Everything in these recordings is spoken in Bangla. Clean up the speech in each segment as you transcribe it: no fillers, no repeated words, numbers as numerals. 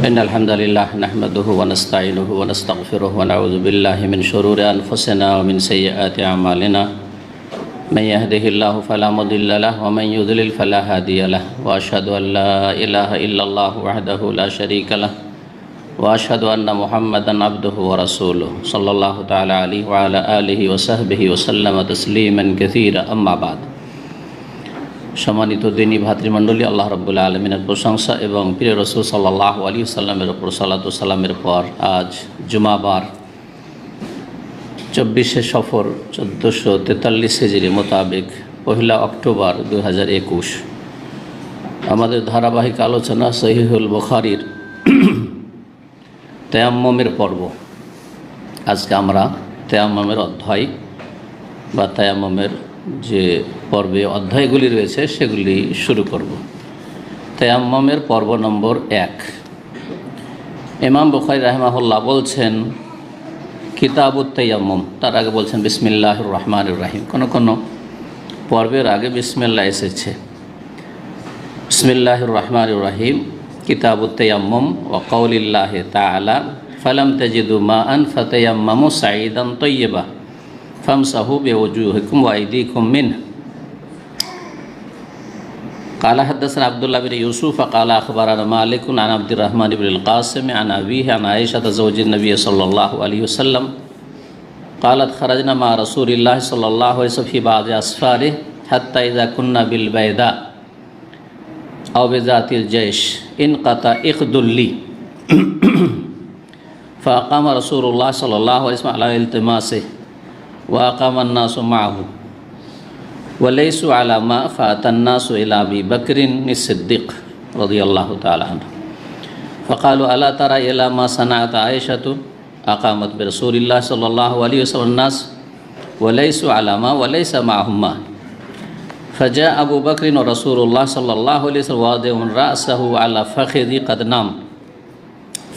إن الحمد لله نحمده ونستعينه ونستغفره ونعوذ بالله من شرور أنفسنا ومن سيئات أعمالنا من يهده الله فلا مضل له ومن يضلل فلا هادي له وأشهد أن لا إله إلا الله وحده لا شريك له وأشهد أن محمدا عبده ورسوله صلى الله تعالى عليه وعلى آله وصحبه وسلم تسليما كثيرا أما بعد। সম্মানিত দিনী ভাতৃমণ্ডলী, আল্লাহ রাব্বুল আলামিনের প্রশংসা এবং প্রিয় রাসূল সাল্লাল্লাহু আলাইহি ওয়াসাল্লামের উপর সালাতু সালামের পর আজ জুমাবার 24শে সফর 1443 হিজরি মোতাবেক 1 অক্টোবর 2021 আমাদের ধারাবাহিক আলোচনা সহিহুল বুখারীর তায়াম্মুমের পর্ব। আজকে আমরা তায়াম্মুমের অধ্যায় বা তায়াম্মুমের যে পর্বে অধ্যায়গুলি রয়েছে সেগুলি শুরু করব। তায়াম্মুমের পর্ব নম্বর 1। ইমাম বুখারী রাহিমাহুল্লাহ বলছেন কিতাবুত তায়াম্মুম, তার আগে বলছেন বিসমিল্লাহির রহমানির রহিম। কোনো পর্বের আগে বিসমিল্লাহ এসেছে। বিসমিল্লাহির রহমানির রহিম কিতাবুত তায়াম্মুম ওয়া কাউলিল্লাহি তাআলা ফালাম তাজিদু মাআন ফাতায়াম্মামু সাঈদান তাইয়্যিবা ফামসাহু বিওজুহিকুম ওয়া আইদিকুম মিনহু। قال حدثنا عبد الله بن يوسف قال أخبرنا مالك عن عبد الرحمن بن القاسم عن أبيه عن عائشة زوج النبي صلى الله عليه وسلم قالت خرجنا مع رسول الله صلى الله عليه وسلم في بعض أسفاره حتى إذا كنا بالبيداء أو بذات الجيش انقطع إخد لي فأقام رسول الله صلى الله عليه وسلم على التماسه وأقام الناس معه وليسوا على ما فأتى الناس إلى أبي بكر الصديق رضي الله تعالى عنه فقالوا ألا ترى إلى ما صنعت عائشة أقامت برسول الله صلى الله عليه وسلم الناس وليسوا على ما وليس معهم ما فجاء أبو بكر ورسول الله صلى الله عليه وسلم واضع رأسه على فخذي قد نام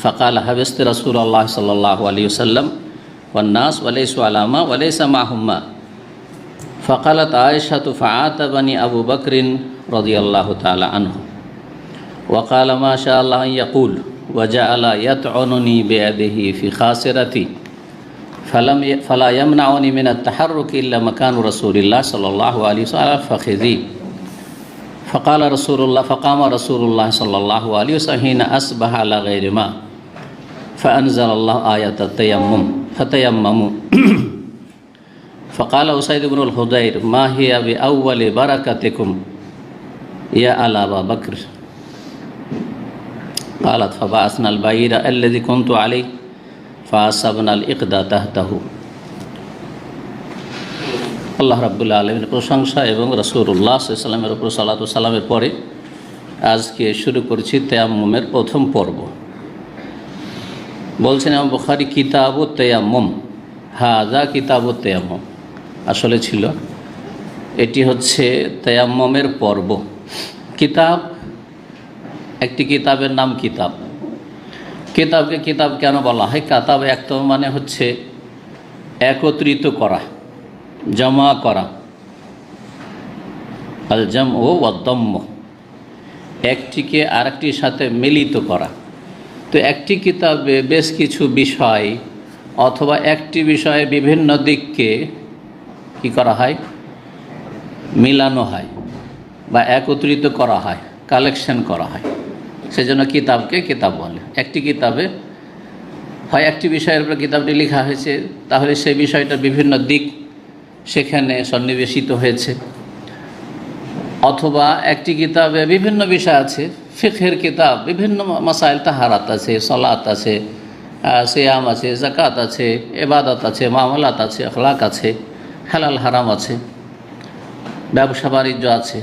فقال حبست رسول الله صلى الله عليه وسلم والناس وليسوا على ما وليس معهم ما فقالت عائشة فعاتبني أبو بكر رضي الله تعالى عنه وقال ما شاء الله أن يقول وجعل يطعنني بيده في خاصرتي فلا يمنعني من التحرك إلا مكان رسول الله صلى الله عليه وسلم فخذي فقام رسول الله صلى الله عليه وسلم حين أصبح على غير ما فأنزل الله آية التيمم فتيمموا فقال أسيد بن الخدير ما هي بأول بركتكم يا آل أبا بكر قالت فبعثنا البعير الذي كنت عليه فأصبنا الإقدى تحته। আল্লাহ রাব্বুল আলামিনের প্রশংসা এবং রাসূলুল্লাহ সাল্লাল্লাহু আলাইহি ওয়াসাল্লামের উপর সালাতু সালামের পরে আজকে শুরু করেছি তায়াম্মুমের প্রথম পর্ব। বলছেন ইমাম বুখারী কিতাবুত তায়াম্মুম, হাযা কিতাবুত তায়াম্মুম, আসলে ছিল এটি হচ্ছে তায়াম্মুমের পর্ব। কিতাব, একটি কিতাবের নাম কিতাব। কিতাবকে কিতাব কেন বলা হয়? কিতাব একটা মানে হচ্ছে একত্রিত করা, জমা করা, আল জামউ ওয়াদ দাম্ম, একটিকে আরেকটির সাথে মিলিত করা। তো একটি কিতাবে বেশ কিছু বিষয় অথবা একটি বিষয়ে বিভিন্ন দিককে কি করা হয়? মিলানো হয় বা একত্রিত করা হয়, কালেকশন করা হয়। সেজন্য কিতাবকে কিতাব বলে। একটি কিতাবে হয় একটি বিষয়ের উপর কিতাবটি লেখা হয়েছে, তাহলে সেই বিষয়টার বিভিন্ন দিক সেখানে সন্নিবেশিত হয়েছে। অথবা একটি কিতাবে বিভিন্ন বিষয় আছে, ফিকহের কিতাব, বিভিন্ন মাসাইল, তাহারাত আছে, সালাত আছে, সিয়াম আছে, যাকাত আছে, ইবাদত আছে, মামলাত আছে, আখলাক আছে, হালাল হারাম আছে, ব্যবসা বাণিজ্য আছে।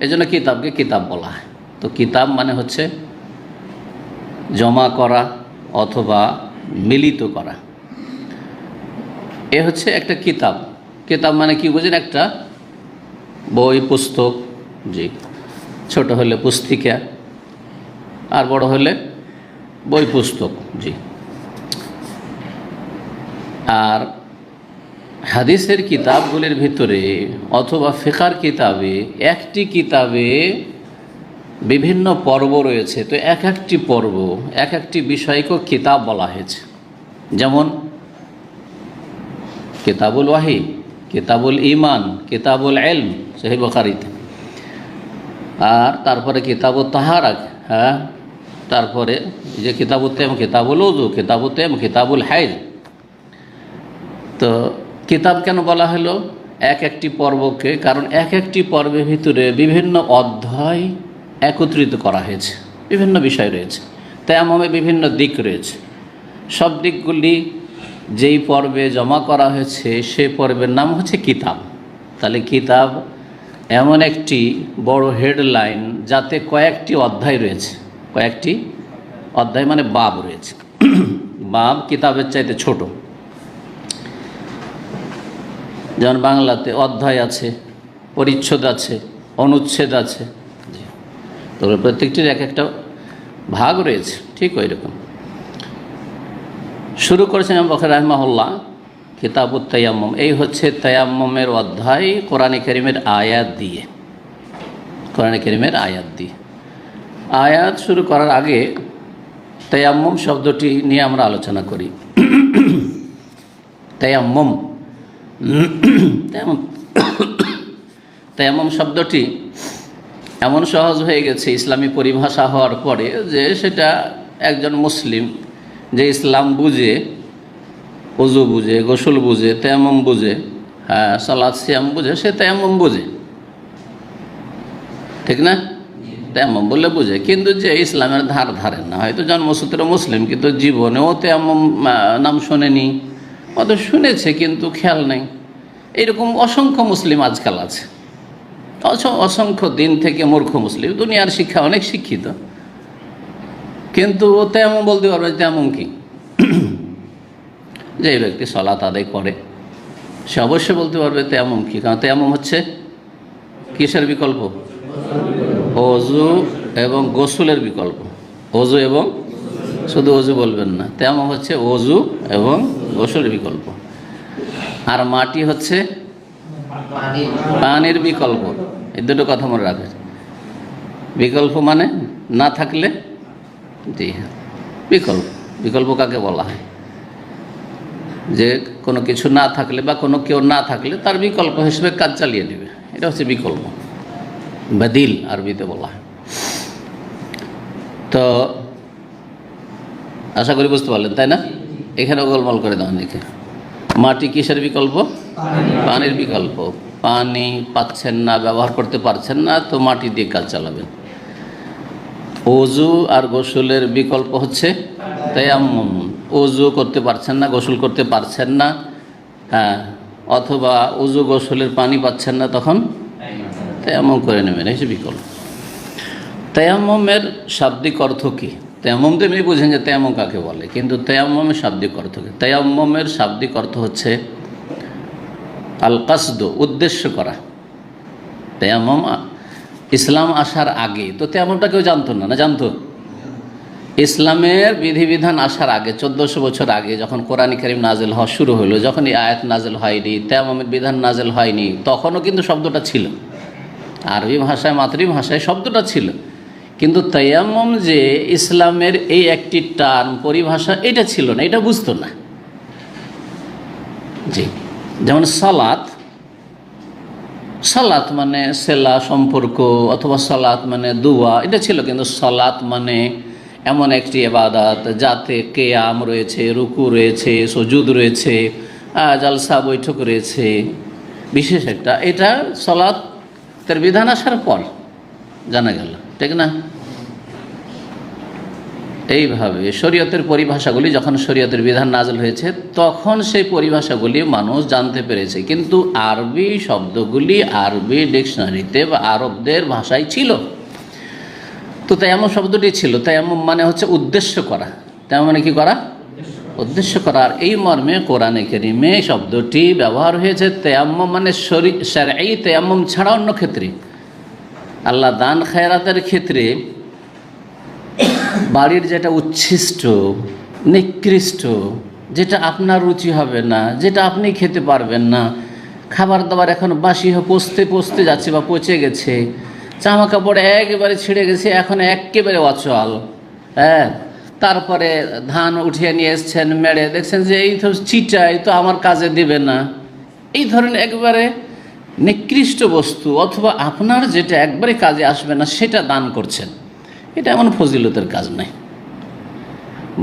এজন্য কিতাবকে কিতাব বলা হয়। তো কিতাব মানে হচ্ছে জমা করা অথবা মিলিত করা। এ হচ্ছে একটা কিতাব। কিতাব মানে কি বুঝেন? একটা বই, পুস্তক। জি, ছোট হলে পুস্তিকা, আর বড় হলে বই পুস্তক। জি। আর হাদিসের কিতাবগুলির ভিতরে অথবা ফিকহের কিতাবে একটি কিতাবে বিভিন্ন পর্ব রয়েছে। তো এক একটি পর্ব এক একটি বিষয়কে কিতাব বলা হয়েছে। যেমন কিতাবুল ওয়াহি, কিতাবুল ঈমান, কিতাবুল ইলম সহিহ বুখারীতে, আর তারপরে কিতাবুত তাহারা, হ্যাঁ, তারপরে যে কিতাবুত তায়াম্মুম, কিতাবুল উযু, কিতাবুত তায়াম্মুম, কিতাবুল হাইজ। তো কিতাব কেন বলা হলো এক একটি পর্বকে? কারণ এক একটি পর্বের ভিতরে বিভিন্ন অধ্যায় একত্রিত করা হয়েছে, বিভিন্ন বিষয় রয়েছে, তায়াম্মুমে বিভিন্ন দিক রয়েছে। সব দিকগুলি যেই পর্বে জমা করা হয়েছে সেই পর্বের নাম হচ্ছে কিতাব। তাহলে কিতাব এমন একটি বড় হেডলাইন যাতে কয়েকটি অধ্যায় রয়েছে, কয়েকটি অধ্যায় মানে বাব রয়েছে। বাব কিতাবের চাইতে ছোট। যেমন বাংলাতে অধ্যায় আছে, পরিচ্ছদ আছে, অনুচ্ছেদ আছে, তবে প্রত্যেকটির এক একটা ভাগ রয়েছে, ঠিক ওই রকম। শুরু করেছেন ইমাম বুখারী রাহিমাহুল্লাহ কিতাবুত তায়াম্মুম। এই হচ্ছে তায়াম্মুমের অধ্যায় কোরআনে কারীমের আয়াত দিয়ে, কোরআনে কারীমের আয়াত দিয়ে। আয়াত শুরু করার আগে তায়াম্মুম শব্দটি নিয়ে আমরা আলোচনা করি। তায়াম্মুম, তায়াম্মুম শব্দটি এমন সহজ হয়ে গেছে ইসলামী পরিভাষা হওয়ার পরে যে সেটা একজন মুসলিম যে ইসলাম বুঝে, ওযু বুঝে, গোসল বুঝে, তায়াম্মুম বুঝে, হ্যাঁ, সালাত সিয়াম বুঝে, সে তায়াম্মুম বুঝে, ঠিক না? তায়াম্মুম বললে বুঝে। কিন্তু যে ইসলামের ধার ধারে না, হয়তো জন্মসূত্রে মুসলিম কিন্তু জীবনেও তায়াম্মুম নাম শোনেনি, অত শুনেছে কিন্তু খেয়াল নেই, এইরকম অসংখ্য মুসলিম আজকাল আছে। অসংখ্য দিন থেকে মূর্খ মুসলিম, দুনিয়ার শিক্ষা অনেক শিক্ষিত, কিন্তু তায়াম্মুম বলতে পারবে তায়াম্মুম কি? যে ব্যক্তি সালাত আদায় করে সে অবশ্যই বলতে পারবে তায়াম্মুম কি। কারণ তায়াম্মুম হচ্ছে কিসের বিকল্প? ওযু এবং গোসলের বিকল্প। ওযু এবং, শুধু ওযু বলবেন না, তায়াম্মুম হচ্ছে ওযু এবং গোসলের বিকল্প। আর মাটি হচ্ছে পানির বিকল্প। এই দুটো কথা মনে রাখবেন। বিকল্প মানে না থাকলে, জি হ্যাঁ, বিকল্প। বিকল্প কাকে বলা হয়? যে কোনো কিছু না থাকলে বা কোনো কেউ না থাকলে তার বিকল্প হিসেবে কাজ চালিয়ে নেবে, এটা হচ্ছে বিকল্প, বাদিল আরবিতে বলা হয়। তো আশা করি বুঝতে পারলেন, তাই না? এখানে গোলমাল করে দাও দেখে। মাটি কিসের বিকল্প? পানির বিকল্প। পানি পাচ্ছেন না, ব্যবহার করতে পারছেন না, তো মাটি দিয়ে কাজ চালাবেন। ওযু আর গোসলের বিকল্প হচ্ছে তায়াম্মুম। ওযু করতে পারছেন না, গোসল করতে পারছেন না, হ্যাঁ, অথবা ওযু গোসলের পানি পাচ্ছেন না, তখন তায়াম্মুম করে নেবেন, এই বিকল্প। তায়াম্মুমের শাব্দিক অর্থ কী? তায়াম্মুম তো এমনি বুঝেন যে তায়াম্মুম কাকে বলে, কিন্তু তায়াম্মুমের শাব্দিক অর্থ কী? তায়াম্মুমের শাব্দিক অর্থ হচ্ছে আল কাসদ, উদ্দেশ্য করা। তায়াম্মুম ইসলাম আসার আগে তো তায়াম্মুমটা কেউ জানতো না, না জানতো? ইসলামের বিধিবিধান আসার আগে 1400 বছর আগে যখন কোরআন কারীম নাজিল হওয়া শুরু হলো, যখন এই আয়াত নাজিল হয়নি, তায়াম্মুমের বিধান নাজিল হয়নি, তখনও কিন্তু শব্দটা ছিল আরবি ভাষায়, মাতৃভাষায় শব্দটা ছিল। কিন্তু তায়াম্মুম যে ইসলামের এই একটি টার্ম, পরিভাষা, এটা ছিল না, এটা বুঝতো না। জি, যেমন সালাত, সালাত মানে সেলা সম্পর্ক, অথবা সালাত মানে দুয়া, এটা ছিল। কিন্তু সালাত মানে এমন একটি ইবাদত যাতে কিয়াম রয়েছে, রুকু রয়েছে, সুজুদ রয়েছে, জালসা বৈঠক রয়েছে, বিশেষ একটা, এটা সালাতের বিধান আসার পর জানা গেল, ঠিক না? এইভাবে শরীয়তের পরিভাষাগুলি, যখন শরীয়তের বিধান নাযিল হয়েছে তখন সেই পরিভাষাগুলি মানুষ জানতে পেরেছে, কিন্তু আরবি শব্দগুলি আরবি ডিকশনারিতে বা আরবদের ভাষায় ছিল। তো তায়াম্মুম শব্দটি ছিল। তায়াম্মুম মানে হচ্ছে উদ্দেশ্য করা। তায়াম্মুম মানে কি করা? উদ্দেশ্য করা। আর এই মর্মে কোরআনে কারীমে শব্দটি ব্যবহার হয়েছে। তায়াম্মুম মানে শরঈ তায়াম্মুম ছাড়া অন্য ক্ষেত্রে, আল্লাহ দান খায়রাতের ক্ষেত্রে, বাড়ির যেটা উচ্ছিষ্ট, নিকৃষ্ট, যেটা আপনার রুচি হবে না, যেটা আপনি খেতে পারবেন না, খাবার দাবার এখন বাসি হয়ে পচতে যাচ্ছে বা পচে গেছে, জামা কাপড় একেবারে ছিঁড়ে গেছে, এখন একেবারে অচল। হ্যাঁ, তারপরে ধান উঠিয়ে নিয়ে এসছেন, মেরে দেখছেন যে এই তো চিটাই তো আমার কাজে দিবে না, এই ধরনের একবারে নিকৃষ্ট বস্তু অথবা আপনার যেটা একবারে কাজে আসবে না সেটা দান করছেন, এটা এমন ফজিলতের কাজ নয়।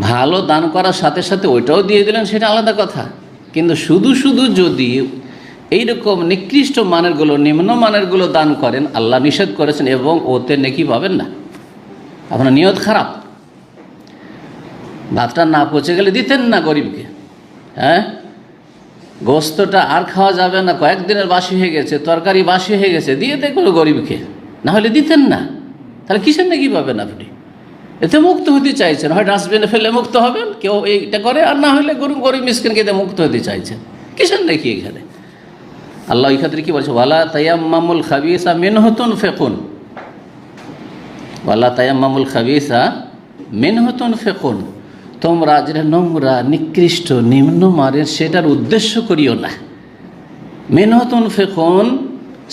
ভালো দান করার সাথে সাথে ওইটাও দিয়ে দিলেন, সেটা আলাদা কথা। কিন্তু শুধু শুধু যদি এইরকম নিকৃষ্ট মানেরগুলো, নিম্ন মানেরগুলো দান করেন, আল্লাহ নিষেধ করেছেন এবং ওতে নেকি পাবেন না। আপনার নিয়ত খারাপ। ভাতটা না পচে গেলে দিতেন না গরিবকে। হ্যাঁ, গোস্তটা আর খাওয়া যাবে না, কয়েকদিনের বাসি হয়ে গেছে, তরকারি বাসি হয়ে গেছে, দিয়ে দেখলো গরিবকে, না হলে দিতেন না। তাহলে কিসের নাকি পাবেন আপনি? এতে মুক্ত হতে চাইছেন, হয় ডাস্টবিনে ফেলে মুক্ত হবেন, কেউ এইটা করে, আর না হলে গরিব মিসকিনকে দিয়ে মুক্ত হতে চাইছেন, কিসের নাকি এখানে? আল্লাহ এই ক্ষেত্রে কি বলছে? ওয়ালা তায়াম্মামুল খাবিসা মিনহু তুনফিকুন, ওয়ালা তায়াম্মামুল খাবিসা মিনহু তুনফিকুন, তোমরা যেটা নোংরা, নিকৃষ্ট, নিম্নমানের সেটার উদ্দেশ্য করিও না। মিনহু তুনফিকুন,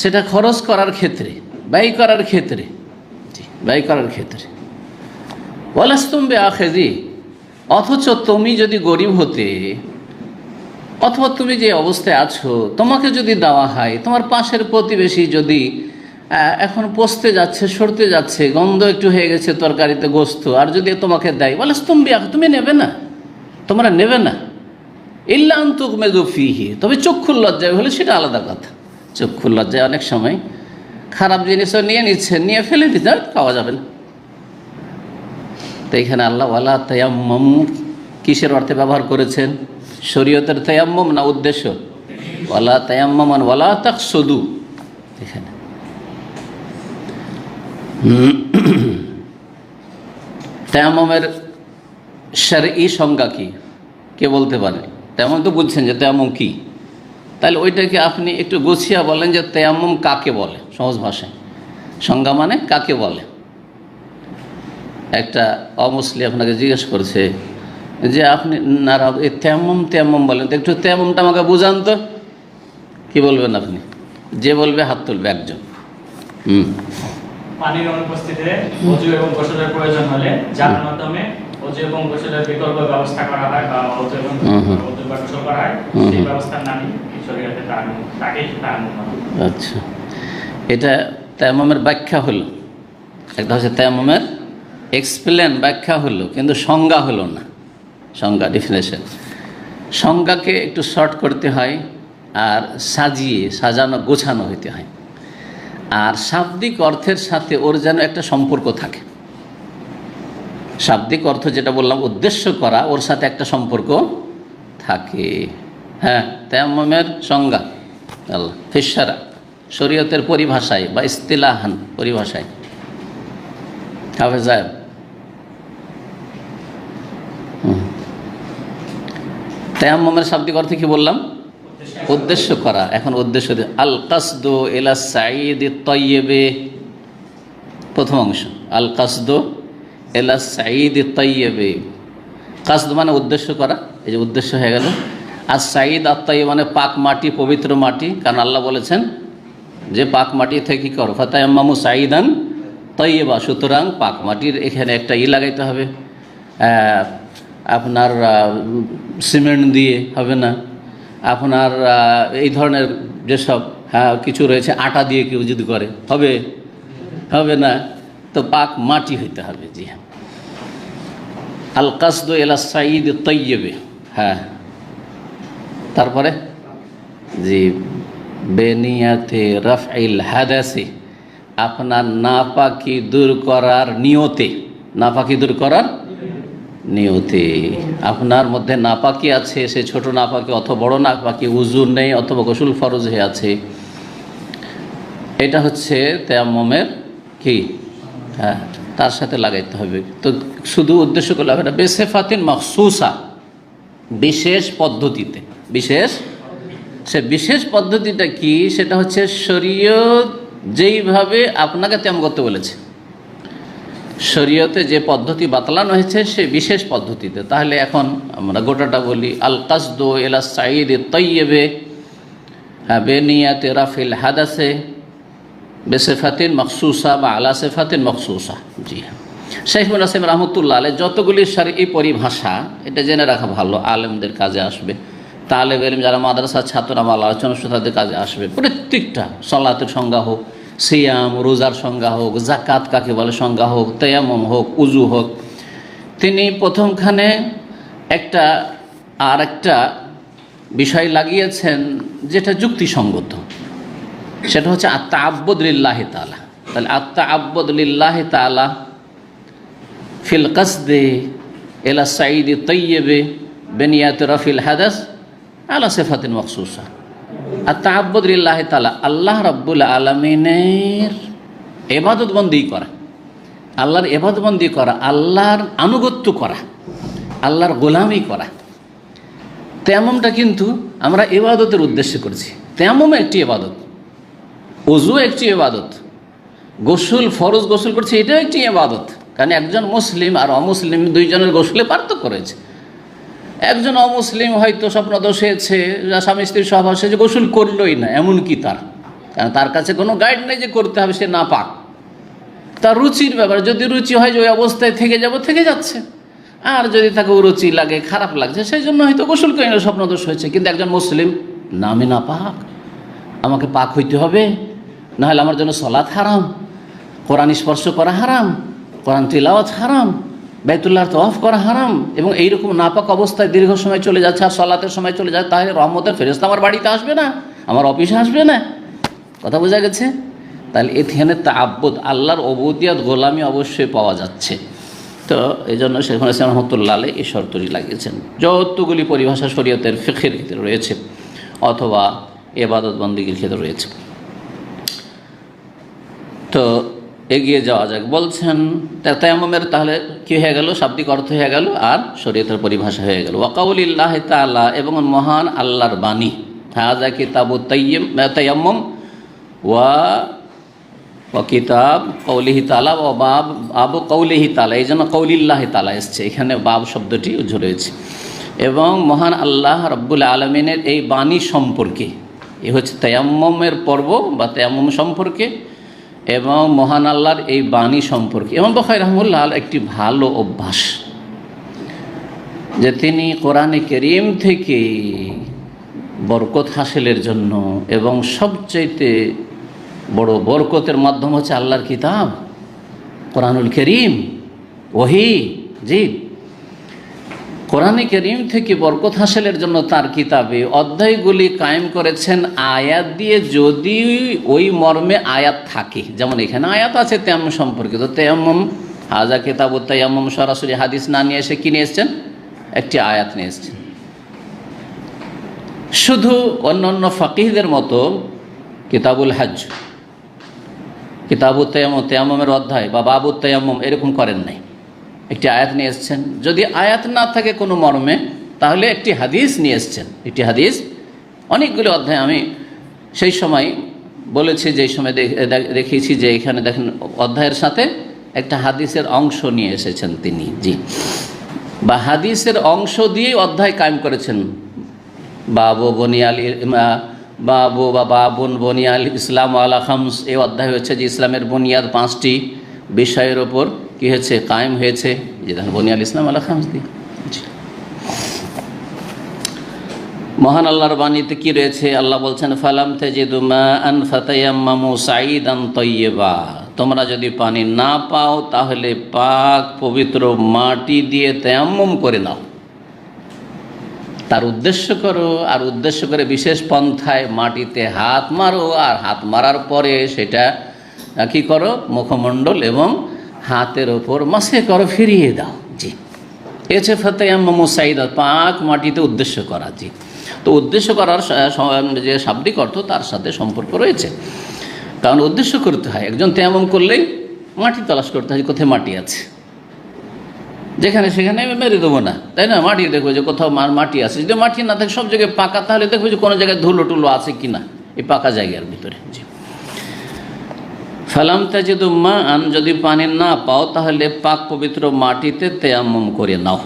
সেটা খরচ করার ক্ষেত্রে, ব্যয় করার ক্ষেত্রে, ব্যয় করার ক্ষেত্রে। ওয়ালাস্তুম বিআখিযি, অথচ তুমি যদি গরিব হতে, অথবা তুমি যে অবস্থায় আছো, তোমাকে যদি দেওয়া হয়, তোমার পাশের প্রতিবেশী যদি এখন পচতে যাচ্ছে, সরতে যাচ্ছে, গন্ধ একটু হয়ে গেছে তরকারিতে গোস্ত, আর যদি তোমাকে দেয়, ওয়ালাস্তুম বিআখিযি, তুমি নেবে না, তোমরা নেবে না। ইল্লা আন তুগমিযু ফীহি, তবে চক্ষুর লজ্জায় হলে সেটা আলাদা কথা। চক্ষুর লজ্জায় অনেক সময় খারাপ জিনিসও নিয়ে নিচ্ছে, নিয়ে ফেলে দিতে, খাওয়া যাবে না। তো এখানে আল্লাহ ওয়ালা তায়াম্মাম কিসের অর্থে ব্যবহার করেছেন? শরীয়তের তায়াম্মুম না উদ্দেশ্য? ওয়ালা তায়াম্মামান ওয়ালা তাকসুদু। এখানে তায়াম্মুমের শারঈ সংজ্ঞা কি কে বলতে পারে? তেমন তো বুঝছেন যে তায়াম্মুম কি, তাহলে ওইটাকে আপনি একটু গুছিয়ে বলেন যে তায়াম্মুম কাকে বলে, সহজ ভাষায় সংজ্ঞা মানে কাকে বলে। একটা অমুসলিম আপনাকে জিজ্ঞেস করছে যে আপনি না এই তায়াম্মুম বলেন তো, একটু তায়াম্মুমটা আমাকে বুঝান তো, কি বলবেন আপনি? যে বলবে হাত তুলবে একজন। পানির অনুপস্থিতিতে ওযু এবং গোসলের প্রয়োজন হলে যার মাধ্যমে ওযু এবং গোসলের বিকল্প ব্যবস্থা করা হয় বা ওযু এবং গোসল করা হয়, সেই ব্যবস্থার নামই শরীয়তে তায়াম্মুম, তাকেই তায়াম্মুম। আচ্ছা, এটা তায়াম্মুমের ব্যাখ্যা হলো, একটা হচ্ছে তায়াম্মুমের এক্সপ্লেন ব্যাখ্যা হলো, কিন্তু সংজ্ঞা হলো না। সংজ্ঞা ডেফিনেশন, সংজ্ঞাকে একটু শর্ট করতে হয়, আর সাজানো গোছানো হইতে হয়, আর শাব্দিক অর্থের সাথে ওর যেন একটা সম্পর্ক থাকে। শাব্দিক অর্থ যেটা বললাম উদ্দেশ্য করা, ওর সাথে একটা সম্পর্ক থাকে। হ্যাঁ, তায়াম্মুমের সংজ্ঞা আল্লাহ ফিশারা, শরীয়তের পরিভাষায় বা ইস্তিলাহান পরিভাষায়। হাফেজ সাহেব, তায়াম্মুমের শাব্দিক অর্থে কি বললাম? উদ্দেশ্য করা। এখন উদ্দেশ্য আল কাসদু ইলা সাঈদি তাইয়্যিবে, প্রথম অংশ আল কাসদু ইলা সাঈদি তাইয়্যিবে। কাসদ মানে উদ্দেশ্য করা, এই যে উদ্দেশ্য হয়ে গেল। আর সাঈদ আর তাইয়্যিব মানে পাক মাটি, পবিত্র মাটি, কারণ আল্লাহ বলেছেন যে পাক মাটি থেকে কী করো, ফাতায়াম্মামু সাঈদান তাইয়্যিবা, সুতরাং পাক মাটির এখানে একটা লাগাইতে হবে। আপনার সিমেন্ট দিয়ে হবে না, আপনার এই ধরনের যেসব কিছু রয়েছে আটা দিয়ে কেউ যদি করে হবে না, তো পাক মাটি হইতে হবে। জি হ্যাঁ, আল কাসদু ইলা সাঈদ তাইয়্যিবে। হ্যাঁ, তারপরে জি বেনিয়াতে রাফইল হাদাসি, আপনার নাপাকি দূর করার নিয়তে, নাপাকি দূর করার নিয়তে। আপনার মধ্যে নাপাকি আছে, সে ছোট নাপাকি অথবা বড় নাপাকি, উযু নেই অথবা গোসল ফরজ হয়ে আছে, এটা হচ্ছে তায়াম্মুমের কি? হ্যাঁ, তার সাথে লাগাইতে হবে। তো শুধু উদ্দেশ্য করলে হবে না, বেসিফাতিন মাখসুসা, বিশেষ পদ্ধতিতে। সে বিশেষ পদ্ধতিটা কি? সেটা হচ্ছে শরীয়ত যেইভাবে আপনাকে তেমন করতে বলেছে, শরীয়তে যে পদ্ধতি বাতলানো হয়েছে সে বিশেষ পদ্ধতিতে। তাহলে এখন আমরা গোটাটা বলি, আল কাসদু ইলা সাঈদি তাইয়্যিবে বেনিয়াতে রাফিল হাদাসে, বেসেফাতিন মখসুসা বা আলা সেফাতিন মখসুসা। জি হ্যাঁ, শাইখুল নাসিম রহমতুল্লাহ আলাইহ যতগুলি শারঈ পরিভাষা, এটা জেনে রাখা ভালো, আলেমদের কাজে আসবে, তালেব ইলম যারা মাদ্রাসার ছাত্র আমার আলোচনা তাদের কাজে আসবে। প্রত্যেকটা সলাতের সংজ্ঞা হোক, সিয়াম রোজার সংজ্ঞা হোক, জাকাত কাকে বলে সংজ্ঞা হোক, তায়াম্মুম হোক, উজু হোক, তিনি প্রথমখানে একটা আর একটা বিষয় লাগিয়েছেন যেটা যুক্তিসঙ্গত, সেটা হচ্ছে আত-তাআব্বুদ লিল্লাহি তাআলা। তাহলে আত-তাআব্বুদ লিল্লাহি তাআলা ফিল কাসদি ইলা সাঈদি তাইয়্যিবি বিনিয়াত রাফিল হাদাস আলা সিফাতিন মখসুসা। আত-তাআব্বুদ লিল্লাহি তাআলা, আল্লাহ রাব্বুল আলামিনের ইবাদতবন্দি করা, আল্লাহর ইবাদতবন্দি করা, আল্লাহর আনুগত্য করা, আল্লাহর গোলামি করা। তায়াম্মুমটা কিন্তু আমরা ইবাদতের উদ্দেশ্যে করছি। তায়াম্মুম একটি ইবাদত, ওযু একটি ইবাদত, গোসল ফরজ গোসল করছে এটাও একটি ইবাদত। কারণ একজন মুসলিম আর অমুসলিম দুইজনের গোসলে পার্থক্য রয়েছে। একজন অমুসলিম হয়তো স্বপ্নদোষ হয়েছে, স্বামী স্ত্রীর স্বভাব সে যে গোসল করলোই না, এমন কি তার, কারণ তার কাছে কোনো গাইড নেই যে করতে হবে, সে না পাক, তার রুচির ব্যাপার। যদি রুচি হয় যে ওই অবস্থায় থেকে যাব, থেকে যাচ্ছে, আর যদি তাকে রুচি লাগে, খারাপ লাগছে, সেই জন্য হয়তো গোসল করে না, স্বপ্নদোষ হয়েছে। কিন্তু একজন মুসলিম, না আমি না পাক, আমাকে পাক হইতে হবে, নাহলে আমার জন্য সলাৎ হারাম, কোরআন স্পর্শ করা হারাম, কোরআন তিলাওয়াত হারাম, বাইতুল্লাহর তওয়াফ করা হারাম, এবং এইরকম নাপাক অবস্থায় দীর্ঘ সময় চলে যাচ্ছে আর সলাতের সময় চলে যায়, তাহলে রহমতের ফেরেশতা আমার বাড়িতে আসবে না, আমার অফিসে আসবে না। কথা বোঝা গেছে? তাহলে এখানে তাআব্বুদ, আল্লাহর উবুদিয়ত, গোলামি অবশ্যই পাওয়া যাচ্ছে। তো এই জন্য শেখ হাসিন রহমতুল্লাহ আলাইহ এই শর্তটি লাগিয়েছেন। যতগুলি পরিভাষা শরীয়তের ফিকহের ক্ষেত্রে রয়েছে অথবা ইবাদত বন্দেগীর ক্ষেত্রে রয়েছে। তো এগিয়ে যাওয়া যাক। বলছেন তায়াম্মুমের তাহলে কী হয়ে গেল, শাব্দিক অর্থ হয়ে গেল আর শরীয়তের পরিভাষা হয়ে গেল। ওয়া কাউলিল্লাহি তাআলা, এবং মহান আল্লাহর বাণী, হাযা কিতাবুত তায়াম্মুম ওয়া কিতাব কৌলিহি তাআলা ও বাবু কৌলিহি তাআলা, এই জন্য কৌলিল্লাহি তাআলা এসছে, এখানে বাব শব্দটি উজ্জ্বল হয়েছে। এবং মহান আল্লাহ রাব্বুল আলামিনের এই বাণী সম্পর্কে, এ হচ্ছে তায়াম্মুমের পর্ব বা তায়াম্মুম সম্পর্কে, এবং মহান আল্লাহর এই বাণী সম্পর্কে। ইমাম বুখারী রাহিমাহুল্লাহ একটি ভালো অভ্যাস যে তিনি কোরআনে কারীম থেকে বরকত হাসিলের জন্য, এবং সবচাইতে বড় বরকতের মাধ্যম হচ্ছে আল্লাহর কিতাব কোরআনুল কারীম, ওহী। জি, কোরআনে কারীম থেকে বরকত হাসিলের জন্য তার কিতাবে অধ্যায়গুলি কায়েম করেছেন আয়াত দিয়ে, যদি ওই মর্মে আয়াত থাকে। যেমন এখানে আয়াত আছে তায়াম্মুম সম্পর্কিত, তায়াম্মুম হাযা কিতাবুত তায়াম্মুম, সরাসরি হাদিস না নিয়ে এসে কি নিয়ে এসছেন, একটি আয়াত নিয়ে এসছেন। শুধু অন্য ফাকিহদের মতো কিতাবুল হজ, কিতাবুত তায়াম্মুম, তায়াম্মুমের অধ্যায় বা বাবুত তায়াম্মুম এরকম করেন নাই, একটি আয়াত নিয়ে এসছেন। যদি আয়াত না থাকে কোনো মর্মে, তাহলে একটি হাদিস নিয়ে এসছেন। একটি হাদিস, অনেকগুলো অধ্যায় আমি সেই সময় বলেছি, যেই সময় দেখিয়েছি যে এখানে দেখেন অধ্যায়ের সাথে একটা হাদিসের অংশ নিয়ে এসেছেন তিনি। জি, বা হাদিসের অংশ দিয়ে অধ্যায় কায়েম করেছেন। বাবু বনিয়াল বাবু বা বাবুন বনিয়াল ইসলাম আলা খামস, এই অধ্যায় হচ্ছে যে ইসলামের বুনিয়াদ 5টি বিষয়ের ওপর কী হয়েছে, কায়েম হয়েছে, যে দেখেন বনিয়াল ইসলাম আলা খামস দিয়ে। মহান আল্লাহর বাণীতে কি রয়েছে, আল্লাহ বলছেন ফালাম তাজিদু মাআন ফাতায়াম্মামু সাঈদান তাইয়্যিবা, তোমরা যদি পানি না পাও তাহলে পাক পবিত্র মাটি দিয়ে তায়াম্মুম করে নাও, তার উদ্দেশ্য করো, আর উদ্দেশ্য করে বিশেষ পন্থায় মাটিতে হাত মারো, আর হাত মারার পরে সেটা কি করো, মুখমণ্ডল এবং হাতের ওপর মাসে করো, ফিরিয়ে দাও। জি, এছে ফাতায়াম্মামু সাঈদা, পাক মাটিতে উদ্দেশ্য করা। জি, তো উদ্দেশ্য করার যে শাব্দিক অর্থ তার সাথে সম্পর্ক রয়েছে, কারণ উদ্দেশ্য করতে হয়। একজন তায়াম্মুম করলেই মাটি তলাশ করতে হয়, কোথায় মাটি আছে, যেখানে সেখানে মেরে দেবো না, তাই না? মাটি দেখবো যে কোথাও মাটি আছে, যদি মাটি না থাকে সব জায়গায় পাকা, তাহলে দেখবো যে কোনো জায়গায় ধুলো টুলো আছে কি না এই পাকা জায়গার ভিতরে। জি, ফালাম তাজিদু মাআন, যদি পানি না পাও তাহলে পাক পবিত্র মাটিতে তায়াম্মুম করে নাও।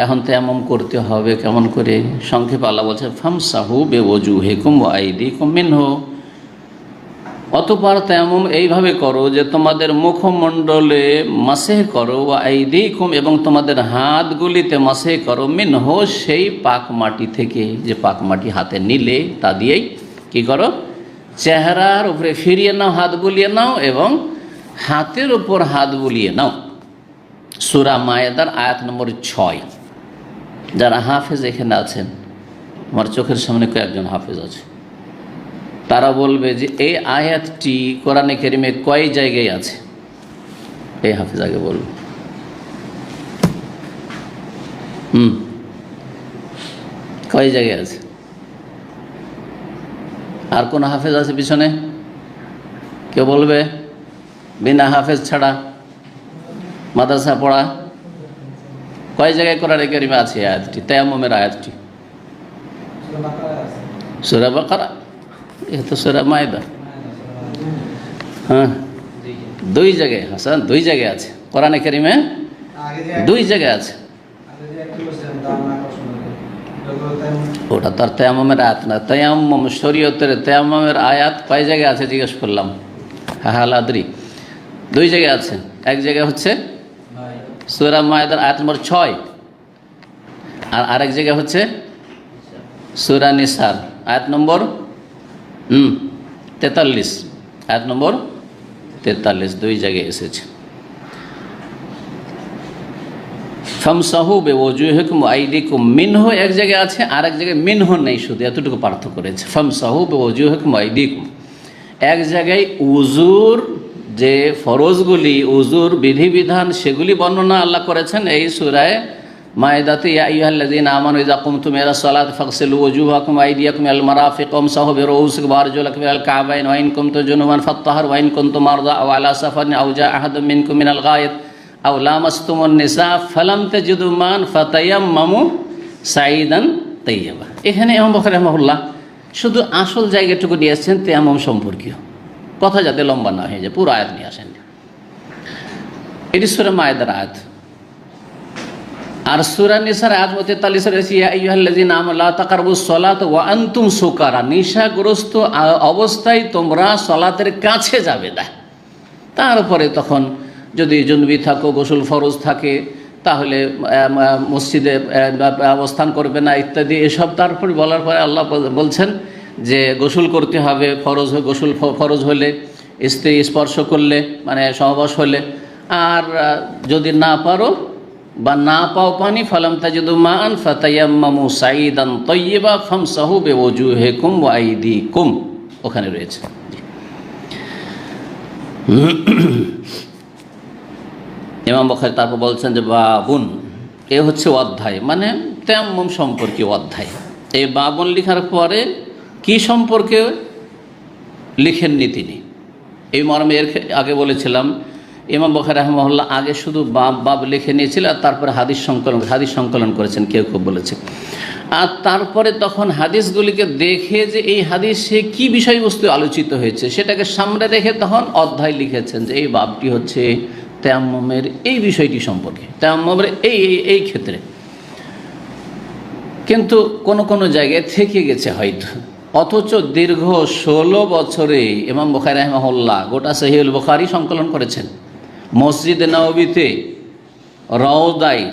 এখন তায়াম্মুম করতে হবে কেমন করে, সংক্ষেপে আল্লাহ বলছে ফামসাহু বিওজুহিকুম ওয়া আইদিকুম মিনহু, অতঃপর তায়াম্মুম এইভাবে করো যে তোমাদের মুখমণ্ডলে মাসেহ করো ওয়া আইদিকুম, এবং তোমাদের হাতগুলিতে মাসেহ করো মিনহু, সেই পাক মাটি থেকে, যে পাক মাটি হাতে নিলে তা দিয়েই কি করো, চেহারার উপরে ফিরিয়ে নাও, হাত বুলিয়ে নাও এবং হাতের উপর হাত বুলিয়ে নাও। সূরা মায়েদার আয়াত নম্বর 6। যারা হাফেজ এখানে আছেন, আমার চোখের সামনে কয়েকজন হাফেজ আছে, তারা বলবে যে এই আয়াতটি কোরআনে কারিমে কয় জায়গায় আছে। এই হাফেজ আগে বলবে। কয় জায়গায় আছে? আর কোন হাফেজ আছে পিছনে? কেউ বলবে? বিনা হাফেজ ছাড়া মাদ্রাসা পড়া কয় জায়গায় কোরআনে কারিমে আছে আয়াতটি, তায়াম্মুমের আয়াতটি? সূরা বাকারা, এ তো সূরা মায়েদা। হ্যাঁ, 2 জায়গায় হাসান, 2 জায়গায় আছে কোরআনে কারিমে, 2 জায়গায় আছে। ওটা তার তায়াম্মুমের আয়াত না। তায়াম্মুম শরীয়তের তায়াম্মুমের আয়াত কয় জায়গায় আছে জিজ্ঞেস করলাম। হালাদ্রি 2 জায়গায় আছে। এক জায়গায় হচ্ছে সূরা মায়েদার আয়াত নম্বর 6, আর আরেক জায়গায় হচ্ছে সূরা নিসার আয়াত নম্বর 43, আয়াত নম্বর 43, 2 জায়গায় এসেছে। ফামসাহু বিওজুহিকুম ওয়া আইদিকুম মিনহু এক জায়গায় আছে, আর এক জায়গায় মিনহু নেই, শুধু এতটুকু পার্থক্য রয়েছে। ফামসাহু বিওজুহিকুম ওয়া আইদিকুম, এক জায়গায় উজুর যে ফরজগুলি, উজুর বিধিবিধান, সেগুলি বর্ণনা আল্লাহ করেছেন এই সূরায়ে মায়েদাতে। ইয়া আইয়ুহাল্লাযীনা আমানু ইযা কুমতুম ইলা সালাতি ফাগসিলু ওয়াজুহাকুম ওয়া আইদিয়াকুম ইলাল মারাফিক ওয়ামসাহু বিরুউসিকুম ওয়া আরজুলাকুম ইলাল কা'বাইন ওয়া ইন কুনতুম জুনুবান ফাত্তাহহারু ওয়া ইন কুনতুম মারদা আও আলা সাফারিন আও জাআ আহাদুম মিনকুম মিনাল গায়ত আও লামাসতুমুন নিসা ফালাম তাজিদু মান ফাতায়াম্মামু সাঈদান তাইয়্যিবা। এখানে ইমাম বুখারী রাহিমাহুল্লাহ শুধু আসল জায়গাটুকু নিয়েছেন তায়াম্মুম সম্পর্কীয় কথা, যাতে লম্বা না হয়ে যায়, পুরো আয়াত নিয়ে আসেন। এটি সূরা মায়েদার আয়াত। আর সূরা নিসার আয়াত 43 রয়েছে ইয়া আইয়ুহাল্লাযীনা আমানু লা তাকরাবুস সালাতা ওয়া আনতুম সুকারা, নেশাগ্রস্ত অবস্থায় তোমরা সালাতের কাছে যাবে না। তারপরে তখন যদি জুনুবি থাকো, গোসল ফরজ থাকে, তাহলে মসজিদে অবস্থান করবে না ইত্যাদি এসব। তারপরে বলার পরে আল্লাহ বলছেন যে গোসল করতে হবে, গোসল ফরজ হলে, স্ত্রী স্পর্শ করলে, মানে সহবাস হলে। আর যদি না পারো বা না পাও পানি, ফালাম তাজিদু মান ফাতায়াম্মামু সাঈদান তাইয়্যিবা ফামসাহু বিওজুহিকুম ওয়া আইদিকুম, ওখানে রয়েছে। ইমাম বুখারী তারপর বলছেন যে বাবুন, এ হচ্ছে অধ্যায়, মানে তায়াম্মুম সম্পর্কে অধ্যায়। এই বাবুন লেখার পরে কি সম্পর্কে লিখেননি তিনি, এই মর্মে এর আগে বলেছিলাম ইমাম বুখারী রাহিমাহুল্লাহ আগে শুধু বাব লিখে নিয়েছিল, আর তারপরে হাদিস সংকলন করেছেন, কেউ কেউ বলেছে। আর তারপরে তখন হাদিসগুলিকে দেখে যে এই হাদিসে কি বিষয়বস্তু আলোচিত হয়েছে সেটাকে সামনে রেখে তখন অধ্যায় লিখেছেন যে এই বাবটি হচ্ছে তায়াম্মুমের এই বিষয়টি সম্পর্কে, তায়াম্মুমের এই ক্ষেত্রে। কিন্তু কোনো জায়গায় থেকে গেছে হয়তো, অথচ দীর্ঘ 16 বছরে ইমাম বুখারী রাহিমাহুল্লাহ গোটা সহিহুল বুখারী সংকলন করেছেন। মসজিদে নববীতে রওদায়,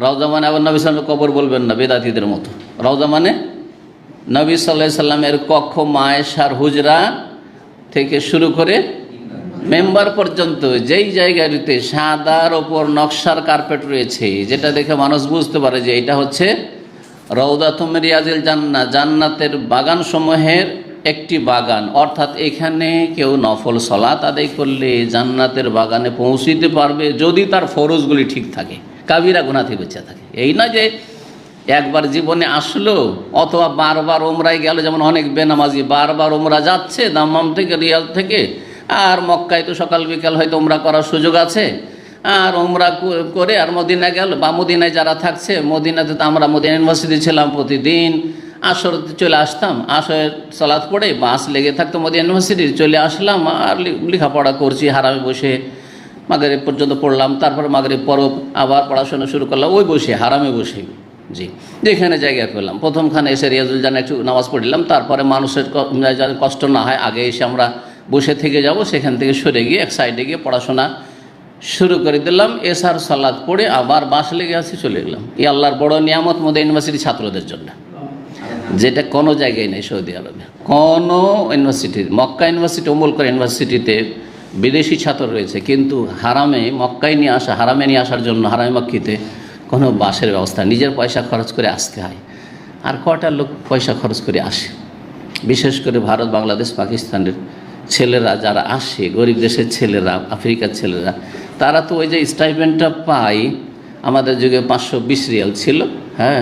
রওজা মানে আবার নবী সাল্লামের কবর বলবেন না বেদাতীদের মতো, রওজা মানে নবী সাল্লাল্লাহু আলাইহি সাল্লামের কক্ষ, মায়েশার হুজরা থেকে শুরু করে মেম্বার পর্যন্ত যেই জায়গাটিতে সাদার ওপর নকশার কার্পেট রয়েছে, যেটা দেখে মানুষ বুঝতে পারে যে এটা হচ্ছে রওদাতুম মিন রিয়াজিল জান্নাহ, জান্নাতের বাগান সমূহের একটি বাগান। অর্থাৎ এখানে কেউ নফল সালাত আদায় করলে জান্নাতের বাগানে পৌঁছিতে পারবে যদি তার ফরজগুলি ঠিক থাকে, কাবিরা গুনাহ থেকে বেঁচে থাকে। এই না যে একবার জীবনে আসলো অথবা বারবার ওমরায় গেল, যেমন অনেক বেনামাজি বারবার ওমরা যাচ্ছে দাম্মাম থেকে, রিয়াদ থেকে, আর মক্কায় তো সকাল বিকাল হয়তো ওমরা করার সুযোগ আছে, আর ওমরা করে আর মদিনা গেল, বা মদিনায় যারা থাকছে, মদিনাতে তো আমরা মদিনা ইউনিভার্সিটি ছিলাম, প্রতিদিন আসরতে চলে আসতাম, আসরের সালাত পড়ে বাস লেগে থাকতো মদিনা ইউনিভার্সিটি, চলে আসলাম আর লেখাপড়া করছি, হারামে বসে মাগরিব পর্যন্ত পড়লাম, তারপরে মাগরিব পরব আবার পড়াশোনা শুরু করলাম ওই বসে, হারামে বসে। জি, যেখানে জায়গা পেলাম প্রথমখানে এসে রিয়াজুল জান্নাহ একটু নামাজ পড়লাম, তারপরে মানুষের কষ্ট না হয় আগে এসে আমরা বসে থেকে যাব, সেখান থেকে সরে গিয়ে এক সাইডে গিয়ে পড়াশোনা শুরু করে দিলাম। এশার সালাত পড়ে আবার বাস লেগে আসি, চলে গেলাম। এই আল্লাহর বড় নিয়ামত মধ্যে ইউনিভার্সিটি ছাত্রদের জন্য, যেটা কোনো জায়গায় নেই সৌদি আরবে। কোনো ইউনিভার্সিটি, মক্কা ইউনিভার্সিটি, অমুলকর ইউনিভার্সিটিতে বিদেশি ছাত্র রয়েছে, কিন্তু হারামে মক্কায় নিয়ে আসা, হারামে নিয়ে আসার জন্য হারামে মক্কিতে কোনো বাসের ব্যবস্থা, নিজের পয়সা খরচ করে আসতে হয়। আর কটা লোক পয়সা খরচ করে আসে? বিশেষ করে ভারত, বাংলাদেশ, পাকিস্তানের ছেলেরা যারা আসে, গরিব দেশের ছেলেরা, আফ্রিকার ছেলেরা, তারা তো ওই যে স্টাইপেন্ডটা পায়, আমাদের যুগে 520 রিয়াল ছিল, হ্যাঁ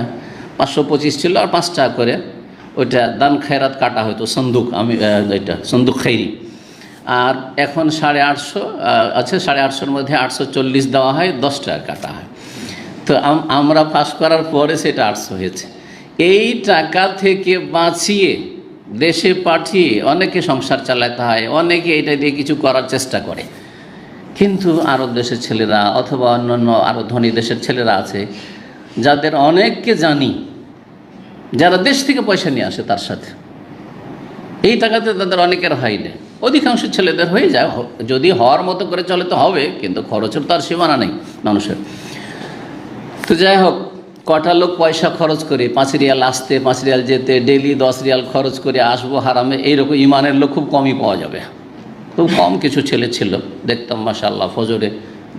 525 ছিল, আর 5 টাকা করে ওইটা দান খায়রাত কাটা হতো, সন্দুক, আমি এটা সন্দুক খাইরি। আর এখন 850 আছে, 850-র মধ্যে 840 দেওয়া হয়, 10 টাকা কাটা হয়। তো আমরা পাস করার পরে সেটা 800 হয়েছে। এই টাকা থেকে বাঁচিয়ে দেশে পাঠিয়ে অনেকে সংসার চালাতে হয়, অনেকে এটা দিয়ে কিছু করার চেষ্টা করে। কিন্তু আরব দেশের ছেলেরা অথবা অন্যান্য আরও ধনী দেশের ছেলেরা আছে, যাদের অনেককে জানি, যারা দেশ থেকে পয়সা নিয়ে আসে, তার সাথে এই টাকাতে তাদের অনেকের হয় না, অধিকাংশ ছেলেদের হয়ে যায়। যদি হওয়ার মতো করে চলে তো হবে, কিন্তু খরচের তো আর সীমানা নেই মানুষের। তো যাই হোক, কটা লোক পয়সা খরচ করে 5 রিয়াল আসতে, 5 রিয়াল যেতে, ডেইলি 10 রিয়াল খরচ করে আসবো হারামে, এইরকম ইমানের লোক খুব কমই পাওয়া যাবে। খুব কম কিছু ছেলে ছিল, দেখতাম মাশাআল্লাহ ফজরে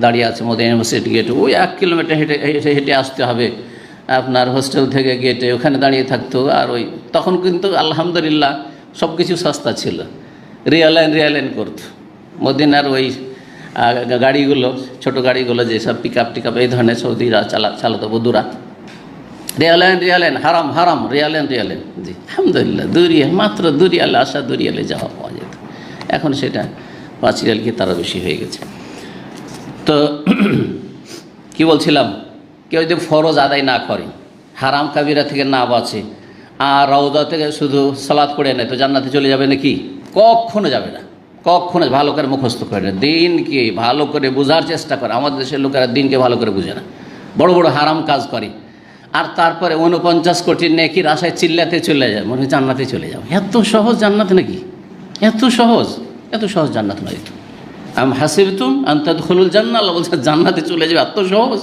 দাঁড়িয়ে আছে মদিনা ইউনিভার্সিটি গেটে, ওই 1 কিলোমিটার হেঁটে হেঁটে আসতে হবে আপনার হোস্টেল থেকে গেটে, ওখানে দাঁড়িয়ে থাকতো। আর ওই তখন কিন্তু আলহামদুলিল্লাহ সব কিছু সস্তা ছিল, রিয়ালাইন করতো। মদিনার ওই গাড়িগুলো, ছোট গাড়িগুলো, যেসব পিক আপ এই ধরনের সৌদিরা চালাতো, বধুরা, রিয়ালাইন হারাম রিয়ালাইন। জি আলহামদুলিল্লাহ, 2 রিয়াল, মাত্র 2 রিয়ালে আসা, 2 রিয়ালে যাওয়া পাওয়া যেত। এখন সেটা 5 রিয়াল কি তারও বেশি হয়ে গেছে। তো কি বলছিলাম, কেউ যদি ফরজ আদায় না করে, হারাম কাবিরা থেকে না বাঁচে, আর রওজা থেকে শুধু সালাত পড়ে নেয়, তো জান্নাতে চলে যাবে নাকি? কখনো যাবে না, কখনো। ভালো করে মুখস্থ করে না, দিনকে ভালো করে বোঝার চেষ্টা করে। আমাদের দেশের লোকেরা দিনকে ভালো করে বুঝে না, বড় বড় হারাম কাজ করে, আর তারপরে 49 কোটি নেকির আশায় চিল্লাতে চলে যায়, মনে হয় জান্নাতে চলে যাবে। এত সহজ জান্নাত নাকি? এত সহজ জান্নাত নয় তো। আম হাসিবতুম আন তাদখুলুল জান্নাহ, আল্লাহ বলছে জান্নাতে চলে যাবে, এত সহজ।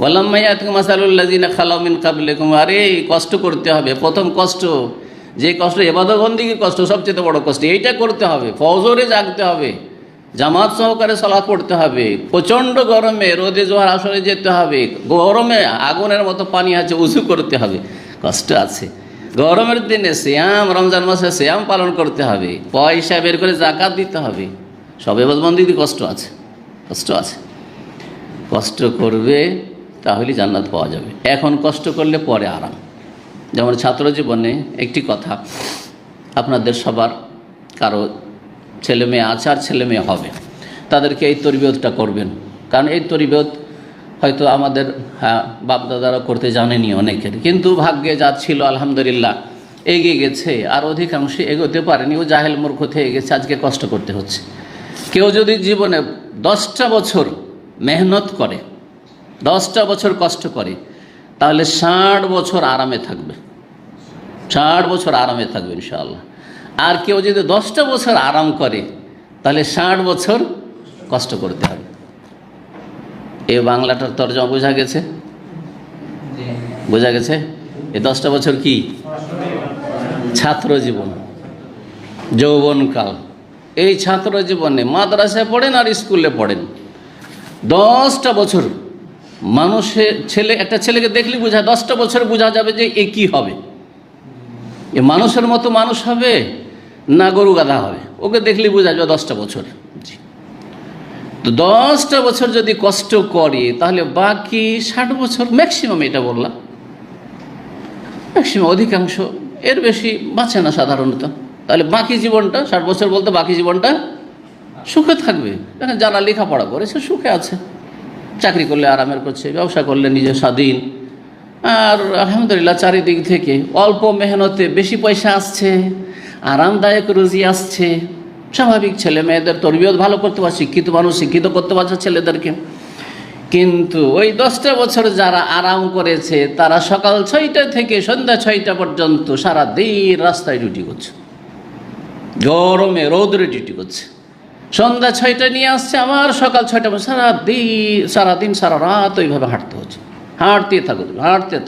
ওয়ালাম্মা ইয়াতিকুম মাসালুল লাযিনা খালাউ মিন ক্বাবলিকুম, আরে কষ্ট করতে হবে। প্রথম কষ্ট, যে কষ্ট ইবাদত বন্দেগীর কষ্ট, সবচেয়ে বড় কষ্ট, এইটা করতে হবে। ফজরে জাগতে হবে, জামাত সহকারে সালাত পড়তে হবে, প্রচণ্ড গরমে রোদে জোয়ার আসরে যেতে হবে, গরমে আগুনের মতো পানি আছে, উজু করতে হবে, কষ্ট আছে। গরমের দিনে সিয়াম, রমজান মাসে সিয়াম পালন করতে হবে, পয়সা বের করে যাকাত দিতে হবে, সব ইবাদতবন্দেগীর কষ্ট আছে। কষ্ট করবে তাহলে জান্নাত পাওয়া যাবে। এখন কষ্ট করলে পরে আরাম। যেমন ছাত্র জীবনে একটি কথা, আপনাদের সবার কারো ছেলে মেয়ে আছে আর ছেলে মেয়ে হবে, তাদেরকে এই তরবিয়তটা করবেন। কারণ এই তরবিয়ত হয়তো আমাদের বাপদাদারা করতে জানেনি অনেকের, কিন্তু ভাগ্যে যা ছিল আলহামদুলিল্লাহ এগিয়ে গেছে, আর অধিকাংশই এগোতে পারেনি, ও জাহেল মূর্খ থেকে গেছে, আজকে কষ্ট করতে হচ্ছে। কেউ যদি জীবনে 10টা বছর মেহনত করে, 10টা বছর কষ্ট করে, তাহলে 60 বছর আরামে থাকবে, 60 বছর আরামে থাকবে ইনশাআল্লাহ। আর কেউ যদি 10টা বছর আরাম করে, তাহলে 60 বছর কষ্ট করতে হবে। এই বাংলাটার তরজমা বোঝা গেছে? এই 10টা বছর কি? ছাত্র জীবন, যৌবনকাল। এই ছাত্র জীবনে মাদ্রাসায় পড়েন আর স্কুলে পড়েন, 10টা বছর একটা ছেলেকে দেখলে বোঝা, 10টা বছর বোঝা যাবে যে এ কি হবে, এ মানুষের মতো মানুষ হবে না গরু গাধা হবে, ওকে দেখলে বোঝা যাবে 10টা বছর। তো 10টা বছর যদি কষ্ট করে, তাহলে বাকি 60 বছর ম্যাক্সিমাম, এটা বললাম ম্যাক্সিমাম, অধিকাংশ এর বেশি বাঁচে না সাধারণত। তাহলে বাকি জীবনটা, 60 বছর বলতে বাকি জীবনটা সুখে থাকবে। দেখেন যারা লেখাপড়া করেছে সুখে আছে, চাকরি করলে আরামের করছে, ব্যবসা করলে নিজে স্বাধীন, আর আলহামদুলিল্লাহ চারিদিক থেকে অল্প মেহনতে বেশি পয়সা আসছে, আরামদায়ক রুজি আসছে। স্বাভাবিক ছেলে মেয়েদের তরবিয়ত ভালো করতে পারছে, শিক্ষিত মানুষ শিক্ষিত করতে পারছে ছেলেদেরকে। কিন্তু ওই 10টা বছর যারা আরাম করেছে, তারা সকাল 6টা থেকে সন্ধ্যা 6টা পর্যন্ত সারা দিন রাস্তায় ডিউটি করছে, গরমে রৌদ্রে ডিউটি করছে, সন্ধ্যা 6টায় নিয়ে আসছে, আবার সকাল 6টা, সারাদিন সারা রাত ওইভাবে হাঁটতে হচ্ছে। হাঁটতে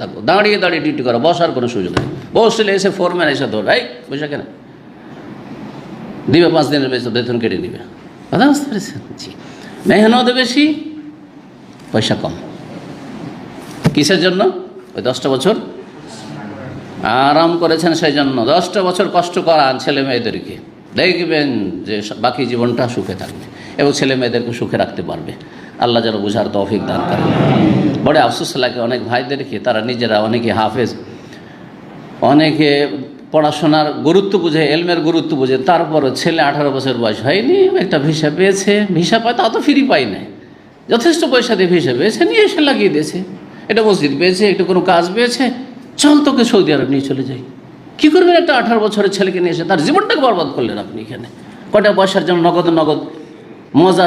থাকো, দাঁড়িয়ে ডিউটি করো, বসার কোনো সুযোগ নেই। বসলে এসে ফোরম্যান এসে ধর, এই বসে কেন দিবে, 5 দিনের বেতন কেটে নিবে। কথা বুঝতে পেরেছেন? জি, মেহনত বেশি, পয়সা কম। কিসের জন্য? ওই 10টা বছর আরাম করেছেন, সেই জন্য 10টা বছর কষ্ট করান ছেলে মেয়েদেরকে, দেখবেন যে বাকি জীবনটা সুখে থাকবে এবং ছেলে মেয়েদেরকে সুখে রাখতে পারবে। আল্লাহ যেন বুঝার তৌফিক দান করেন। বড় আফসোস লাগে অনেক ভাইদেরকে, তারা নিজেরা অনেকে হাফেজ, অনেকে পড়াশোনার গুরুত্ব বুঝে, এলমের গুরুত্ব বুঝে, তারপরও ছেলে 18 বছর বয়স হয়নি, একটা ভিসা পেয়েছে, ভিসা পায় তা তো ফ্রি পাই নাই, যথেষ্ট পয়সা দিয়ে ভিসা পেয়েছে, নিয়ে এসে লাগিয়ে দিয়েছে। এটা মসজিদ পেয়েছে, একটু কোনো কাজ পেয়েছে, চল তোকে সৌদি আরব নিয়ে চলে যাই। কী করবেন একটা 18 বছরের ছেলেকে নিয়ে এসে? তার জীবনটাকে বরবাদ করলেন আপনি এখানে, কয়টা পয়সার জন্য, নগদ মজা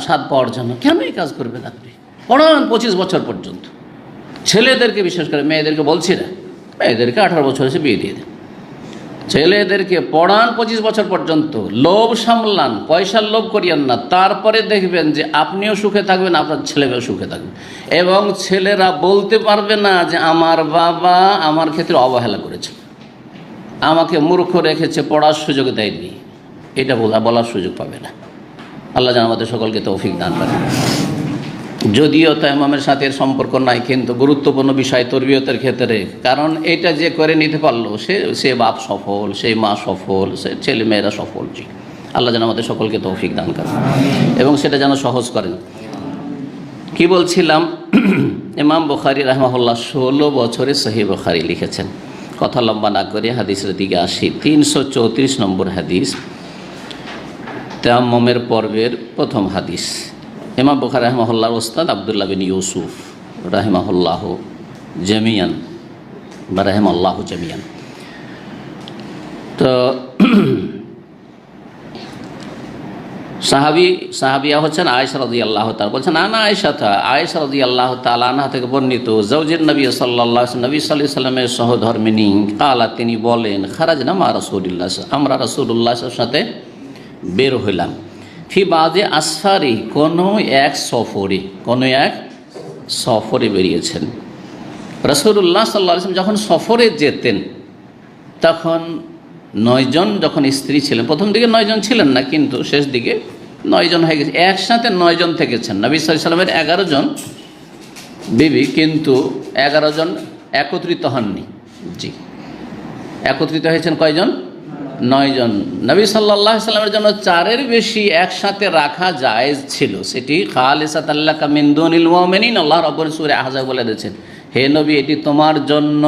স্বাদ পাওয়ার জন্য। কেন এই কাজ করবেন আপনি? পড়ান 25 বছর পর্যন্ত। ছেলেদেরকে, বিশেষ করে মেয়েদেরকে বলছি না, মেয়েদেরকে 18 বছর এসে বিয়ে দিয়ে দেন। ছেলেদেরকে পড়ান 25 বছর পর্যন্ত, লোভ সামলান, পয়সার লোভ করিয়েন না। তারপরে দেখবেন যে আপনিও সুখে থাকবেন, আপনার ছেলেমেয়েও সুখে থাকবে, এবং ছেলেরা বলতে পারবে না যে আমার বাবা আমার ক্ষেত্রে অবহেলা করেছে, আমাকে মূর্খ রেখেছে, পড়ার সুযোগ দেয়নি, এটা বলার সুযোগ পাবে না। আল্লাহ যেন আমাদের সকলকে তৌফিক দান করেন। যদিও তায়াম্মুমের সাথে এর সম্পর্ক নাই, কিন্তু গুরুত্বপূর্ণ বিষয় তরবিয়তের ক্ষেত্রে, কারণ এটা যে করে নিতে পারলো সে বাপ সফল, সেই মা সফল, সে ছেলে মেয়েরা সফল। জি, আল্লাহ যেন আমাদের সকলকে তৌফিক দান করেন এবং সেটা যেন সহজ করেন। কি বলছিলাম, ইমাম বুখারী রাহিমাহুল্লাহ 16 বছরে সহিহ বুখারী লিখেছেন। কথা লম্বা না করে হাদিসের দিকে আসি। 334 নম্বর হাদিস, তায়াম্মুমের পর্বের প্রথম হাদিস। ইমাম বুখারী রাহিমাহুল্লাহর ওস্তাদ আব্দুল্লাহ বিন ইউসুফ রাহিমাহুল্লাহ জামিয়ান বা রাহিমাল্লাহু জামিয়ান। তো সাহাবিয়া হচ্ছেন আয়েশা রাদিয়াল্লাহু তাআলা। বলছেন আয়েশা রাদিয়াল্লাহু তাআলা আনহা থেকে বর্ণিত, জাওজের নবী সাল্লাল্লাহু আলাইহি নবী সাল্লাল্লাহু আলাইহি ওয়াসাল্লামের সহধর্মিণী কালা, তিনি বলেন, খারাজনা মা রাসূলিল্লাহ, আমরা রাসূলুল্লাহর সাথে বের হইলাম, ফি বাদে আসফারি, কোনো এক সফরে বেরিয়েছেন। রাসূলুল্লাহ সাল্লাল্লাহু আলাইহি ওয়াসাল্লাম যখন সফরে যেতেন তখন 9 জন যখন স্ত্রী ছিলেন, প্রথম দিকে 9 জন ছিলেন না, কিন্তু শেষ দিকে 9 জন হয়ে গেছে, একসাথে 9 জন থেকেছেন। নবী সাল্লাল্লাহু আলাইহি ওয়াসাল্লামের 11 জন বিবি, কিন্তু 11 জন একত্রিত হননি। জি, একত্রিত হয়েছেন কয়জন? 9 জন। নবী সাল্লাল্লাহু আলাইহি ওয়াসাল্লামের জন্য 4-এর বেশি একসাথে রাখা জায়েজ ছিল, সেটি খালিসাতাল লাকা মিন দুনিল মুমিনিন। আল্লাহ রাব্বুল সূরা আহজাব বলে দিয়েছেন, হে নবী, এটি তোমার জন্য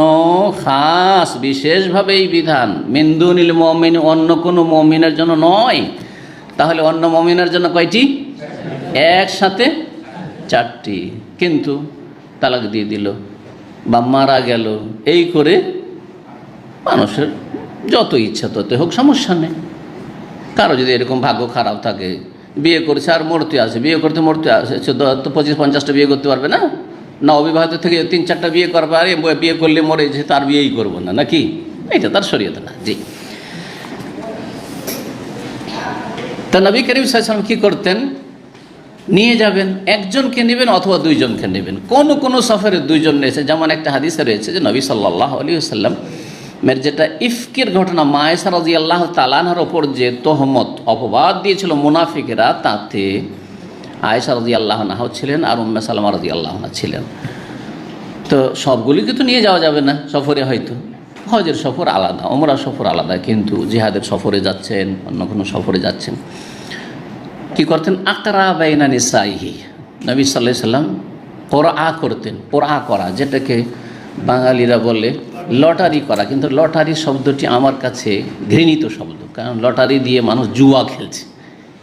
খাস, বিশেষভাবে এই বিধান, মিন দুনিল মুমিন, অন্য কোনো মুমিনের জন্য নয়। তাহলে অন্য মুমিনের জন্য কয়টি? একসাথে 4টি, কিন্তু তালাক দিয়ে দিল বা মারা গেল, এই করে মানুষের যত ইচ্ছা তত হোক, সমস্যা নেই। কারো যদি এরকম ভাগ্য খারাপ থাকে, বিয়ে করেছে আর মরতে আসে, বিয়ে করতে আসে, তো 25-50টা বিয়ে করতে পারবে না? না অবিবাহিত থেকে 3-4টা বিয়ে করবে, আর বিয়ে করলে মরে যে তার বিয়েই করবো না, নাকি? এটা তার শরীয়তে না। জি, তা নবী করিম সাল্লাল্লাহু আলাইহি ওয়াসাল্লাম কী করতেন? নিয়ে যাবেন, একজনকে নেবেন অথবা 2 জনকে নেবেন। কোন সফরে 2 জন নিয়েছে, যেমন একটা হাদিসে রয়েছে যে নবী সাল্লাল্লাহু আলাইহি ওয়াসাল্লাম মের যেটা ইফকের ঘটনা, মা আয়েশা রাদিয়াল্লাহু তাআলা আনহার ওপর যে তহমত, অপবাদ দিয়েছিল মুনাফিকেরা, তাতে আয়েশা রাদিয়াল্লাহু আনহা ছিলেন আর উম্মে সালামা রাদিয়াল্লাহু আনহা ছিলেন। তো সবগুলিকে তো নিয়ে যাওয়া যাবে না সফরে, হয়তো হজের সফর আলাদা, ওমরা সফর আলাদা, কিন্তু জিহাদের সফরে যাচ্ছেন, অন্য কোনো সফরে যাচ্ছেন, কি করতেন? আকরা বাইনা নিসাইহি, নবী সাল্লাল্লাহু আলাইহি ওয়াসাল্লাম কোরআ করতেন। কোরআ করা, যেটাকে বাঙালিরা বলে লটারি করা, কিন্তু লটারি শব্দটি আমার কাছে ঘৃণিত শব্দ, কারণ লটারি দিয়ে মানুষ জুয়া খেলছে।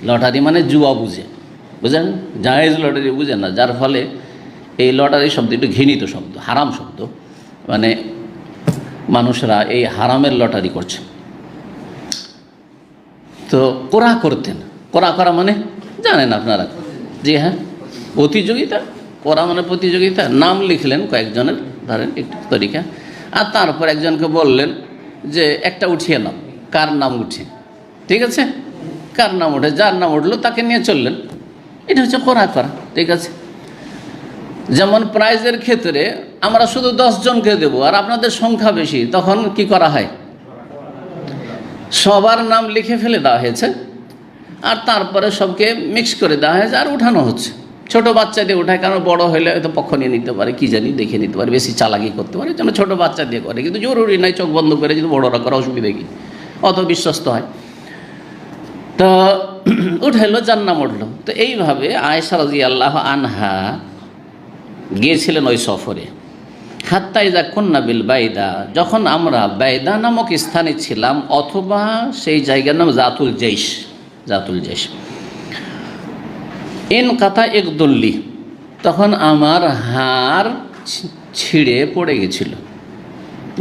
লটারি মানে জুয়া বুঝেন, জায়েজ লটারি বুঝেন না, যার ফলে এই লটারি শব্দ একটু ঘৃণিত শব্দ, হারাম শব্দ, মানে মানুষরা এই হারামের লটারি করছে। তো কোরআ করতেন। কোরআ করা মানে জানেন আপনারা? জি হ্যাঁ, প্রতিযোগিতা। কোরআ মানে প্রতিযোগিতা। নাম লিখলেন কয়েকজনের, ধরেন একটু তরিকা, আর তারপর একজনকে বললেন যে একটা উঠিয়ে নাও, কার নাম উঠে, ঠিক আছে, কার নাম ওঠে, যার নাম উঠলো তাকে নিয়ে চললেন। এটা হচ্ছে কোরআন করা। ঠিক আছে, যেমন প্রাইজের ক্ষেত্রে আমরা শুধু 10 জনকে দেবো আর আপনাদের সংখ্যা বেশি, তখন কি করা হয়, সবার নাম লিখে ফেলে দেওয়া হয়েছে আর তারপরে সবকে মিক্স করে দেওয়া হয়েছে আর উঠানো হচ্ছে। ছোটো বাচ্চা দিয়ে উঠায়, কারণ বড় হলে হয়তো পক্ষ নিয়ে নিতে পারে, কি জানি দেখে নিতে পারে, বেশি চালাকি করতে পারে, যেন ছোটো বাচ্চা দিয়ে করে। কিন্তু জরুরি নয়, চোখ বন্ধ করে যদি বড়রা করে অসুবিধা কি, অত বিশ্বস্ত হয়। তো উঠাইলো, যার নাম উঠলো। তো এইভাবে আয়েশা রাদিয়াল্লাহু আনহা গিয়েছিলেন ওই সফরে। হাত্তা ইযা কুন্না বিল বাইদা, যখন আমরা বাইদা নামক স্থানে ছিলাম, অথবা সেই জায়গার নাম জাতুল জৈশ, জাতুল জৈশ। ইন কাতা একদুল্লি, তখন আমার হাড় ছিঁড়ে পড়ে গেছিল,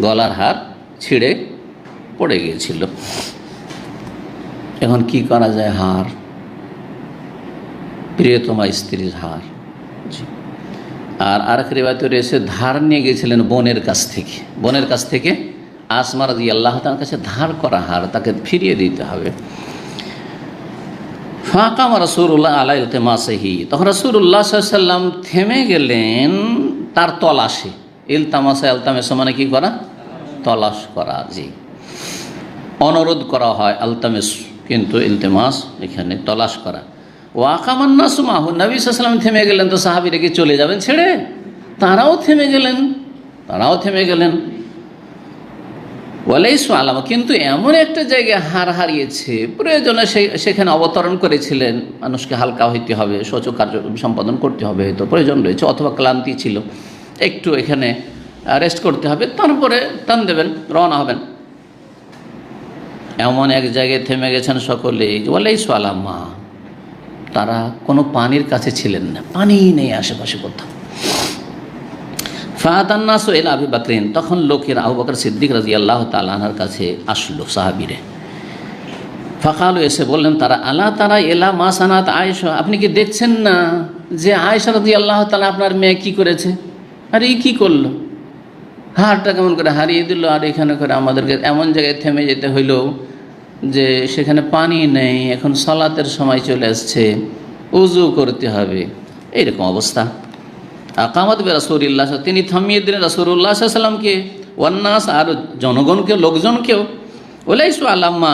গলার হাড় ছিঁড়ে পড়ে গিয়েছিল। এখন কি করা যায়, হাড়, প্রিয়তমা স্ত্রীর হাড়। আর আরেক রিওয়ায়েতে রয়েছে ধার নিয়ে গিয়েছিলেন বোনের কাছ থেকে, বোনের কাছ থেকে আসমা রাদিয়াল্লাহু তাআলার কাছে ধার করা হাড় তাকে ফিরিয়ে দিতে হবে। ফাকামা রাসূলুল্লাহ আলা ইলতিমাসিহি, তখন রাসূলুল্লাহ সাল্লাল্লাহু আলাইহি ওয়াসাল্লাম থেমে গেলেন তার তলাশে। ইলতামাসা, ইলতামাসা মানে কি করা, তলাশ করা। জি, অনুরোধ করা হয় আলতামিস, কিন্তু ইলতিমাস এখানে তলাশ করা। ওয়াকামান নাসু মাহু, নবী সাল্লাল্লাহু আলাইহি ওয়াসাল্লাম থেমে গেলেন, তো সাহাবীরা কি চলে যাবেন ছেড়ে? তারাও থেমে গেলেন, তারাও থেমে গেলেন। ওয়ালাইসু আলামা, কিন্তু এমন একটা জায়গায় হার হারিয়েছে, প্রয়োজনে সেখানে অবতরণ করেছিলেন। মানুষকে হালকা হইতে হবে, শৌচ কার্য সম্পাদন করতে হবে, হয়তো প্রয়োজন রয়েছে, অথবা ক্লান্তি ছিল, একটু এখানে রেস্ট করতে হবে, তারপরে টান দেবেন, রওনা হবেন। এমন এক জায়গায় থেমে গেছেন সকলেই। ওয়ালাইসু আলামা, তারা কোনো পানির কাছে ছিলেন না, পানি নেই আশেপাশে কোথাও। ফাতান্নাসু ইলা আবি বকরিন, তখন লোকের আবু বকর সিদ্দিক রাদিয়াল্লাহু তাআলা আনহুর কাছে আসলো সাহাবীরে। ফাকালু, এসে বললেন তারা, আলা তারা এলা মা সানাত আয়েশা, আপনি কি দেখছেন না যে আয়েশা রাদিয়াল্লাহু তাআলা আপনার মেয়ে কি করেছে? আরে এই কী করলো, হাড়টা কেমন করে হারিয়ে দিল, আর এখানে করে আমাদেরকে এমন জায়গায় থেমে যেতে হইল যে সেখানে পানি নেই, এখন সালাতের সময় চলে আসছে, উজু করতে হবে, এইরকম অবস্থা। আকামাত বে রাসূলিল্লাহ, তিনি থামিয়ে দিলেন রাসূলুল্লাহ সাল্লাল্লাহু আলাইহি ওয়াসাল্লামকে, ওয়ান্নাস, আর জনগণকেও, লোকজনকেও। ওয়ালাইসু আলাম্মা,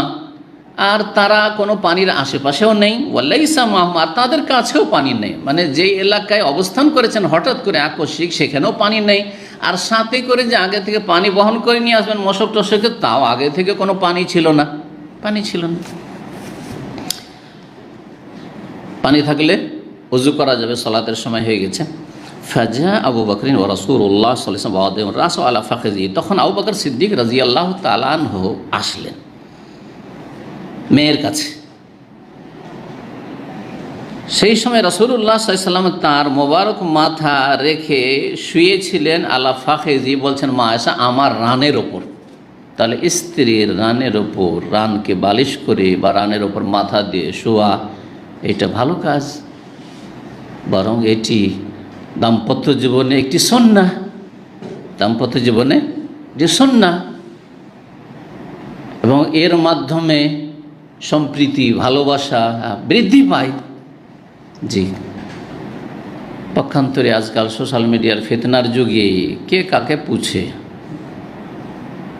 আর তারা কোনো পানির আশেপাশেও নেই। ওয়ালাইসা মাহুম, আর তাদের কাছেও পানি নেই, মানে যেই এলাকায় অবস্থান করেছেন হঠাৎ করে আকস্মিক, সেখানেও পানি নেই। আর সাথে করে যে আগে থেকে পানি বহন করে নিয়ে আসবেন মশক টশকে, তাও আগে থেকে কোনো পানি ছিল না, পানি ছিল না। পানি থাকলে উজু করা যাবে, সালাতের সময় হয়ে গেছে। ফাজা আবু বকরিন ও রাসূলুল্লাহ সাল্লাল্লাহু আলাইহি ওয়াসাল্লাম রাসু আলা ফাখিজি, তখন আবু বকর সিদ্দিক রাদিয়াল্লাহু তাআলা আনহু আসলেন মেয়ের কাছে। সেই সময় রাসূলুল্লাহ সাল্লাল্লাহু আলাইহি ওয়াসাল্লাম তার মোবারক মাথা রেখে শুয়েছিলেন আলা ফাখিজি, বলছেন মা আয়েশা, আমার রানের ওপর। তাহলে স্ত্রীর রানের ওপর, রানকে বালিশ করে বা রানের ওপর মাথা দিয়ে শোয়া, এটা ভালো কাজ, বরং এটি দাম্পত্য জীবনে একটি সুন্নাহ, দাম্পত্য জীবনে যে সুন্নাহ, এবং এর মাধ্যমে সম্প্রীতি, ভালোবাসা বৃদ্ধি পায়। জি, পক্ষান্তরে আজকাল সোশ্যাল মিডিয়ার ফিতনার যুগে কে কাকে পুছে,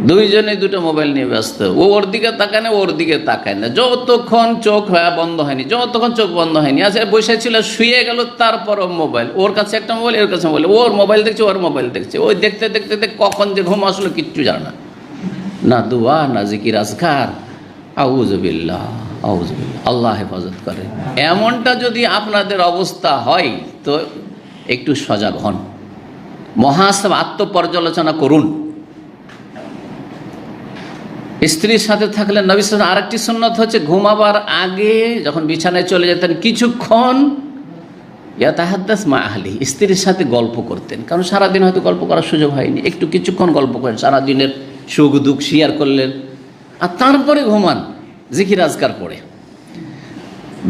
দুইজনে দুটো মোবাইল নিয়ে ব্যস্ত, ও ওর দিকে তাকায় না, ওর দিকে তাকায় না, যতক্ষণ চোখ বন্ধ হয়নি, যতক্ষণ চোখ বন্ধ হয়নি, আচ্ছা বসে ছিল, শুয়ে গেল, তারপরও মোবাইল, ওর কাছে একটা মোবাইল, এর কাছে মোবাইল, ওর মোবাইল দেখছে, ওর মোবাইল দেখছে, ওই দেখতে দেখতে দেখতে কখন যে ঘুম আসলো কিচ্ছু জানে না, না দোয়া না জিকির আজকার। আউযুবিল্লাহ, আউযুবিল্লাহ, আল্লাহ হেফাজত করে। এমনটা যদি আপনাদের অবস্থা হয় তো একটু সজাগ হন, মহাসাব, আত্মপর্যালোচনা করুন। স্ত্রীর সাথে থাকলে নবী সাল্লাল্লাহু আলাইহি ওয়াসাল্লাম আরেকটি সুন্নাত হচ্ছে, ঘুমাবার আগে যখন বিছানায় চলে যেতেন কিছুক্ষণ ইয়াতাহাদ্দাস মা আহলি, স্ত্রীর সাথে গল্প করতেন, কারণ সারাদিন হয়তো গল্প করার সুযোগ হয়নি, একটু কিছুক্ষণ গল্প করেন, সারাদিনের সুখ দুঃখ শেয়ার করলেন, আর তারপরে ঘুমান জিকির আজকার পড়ে।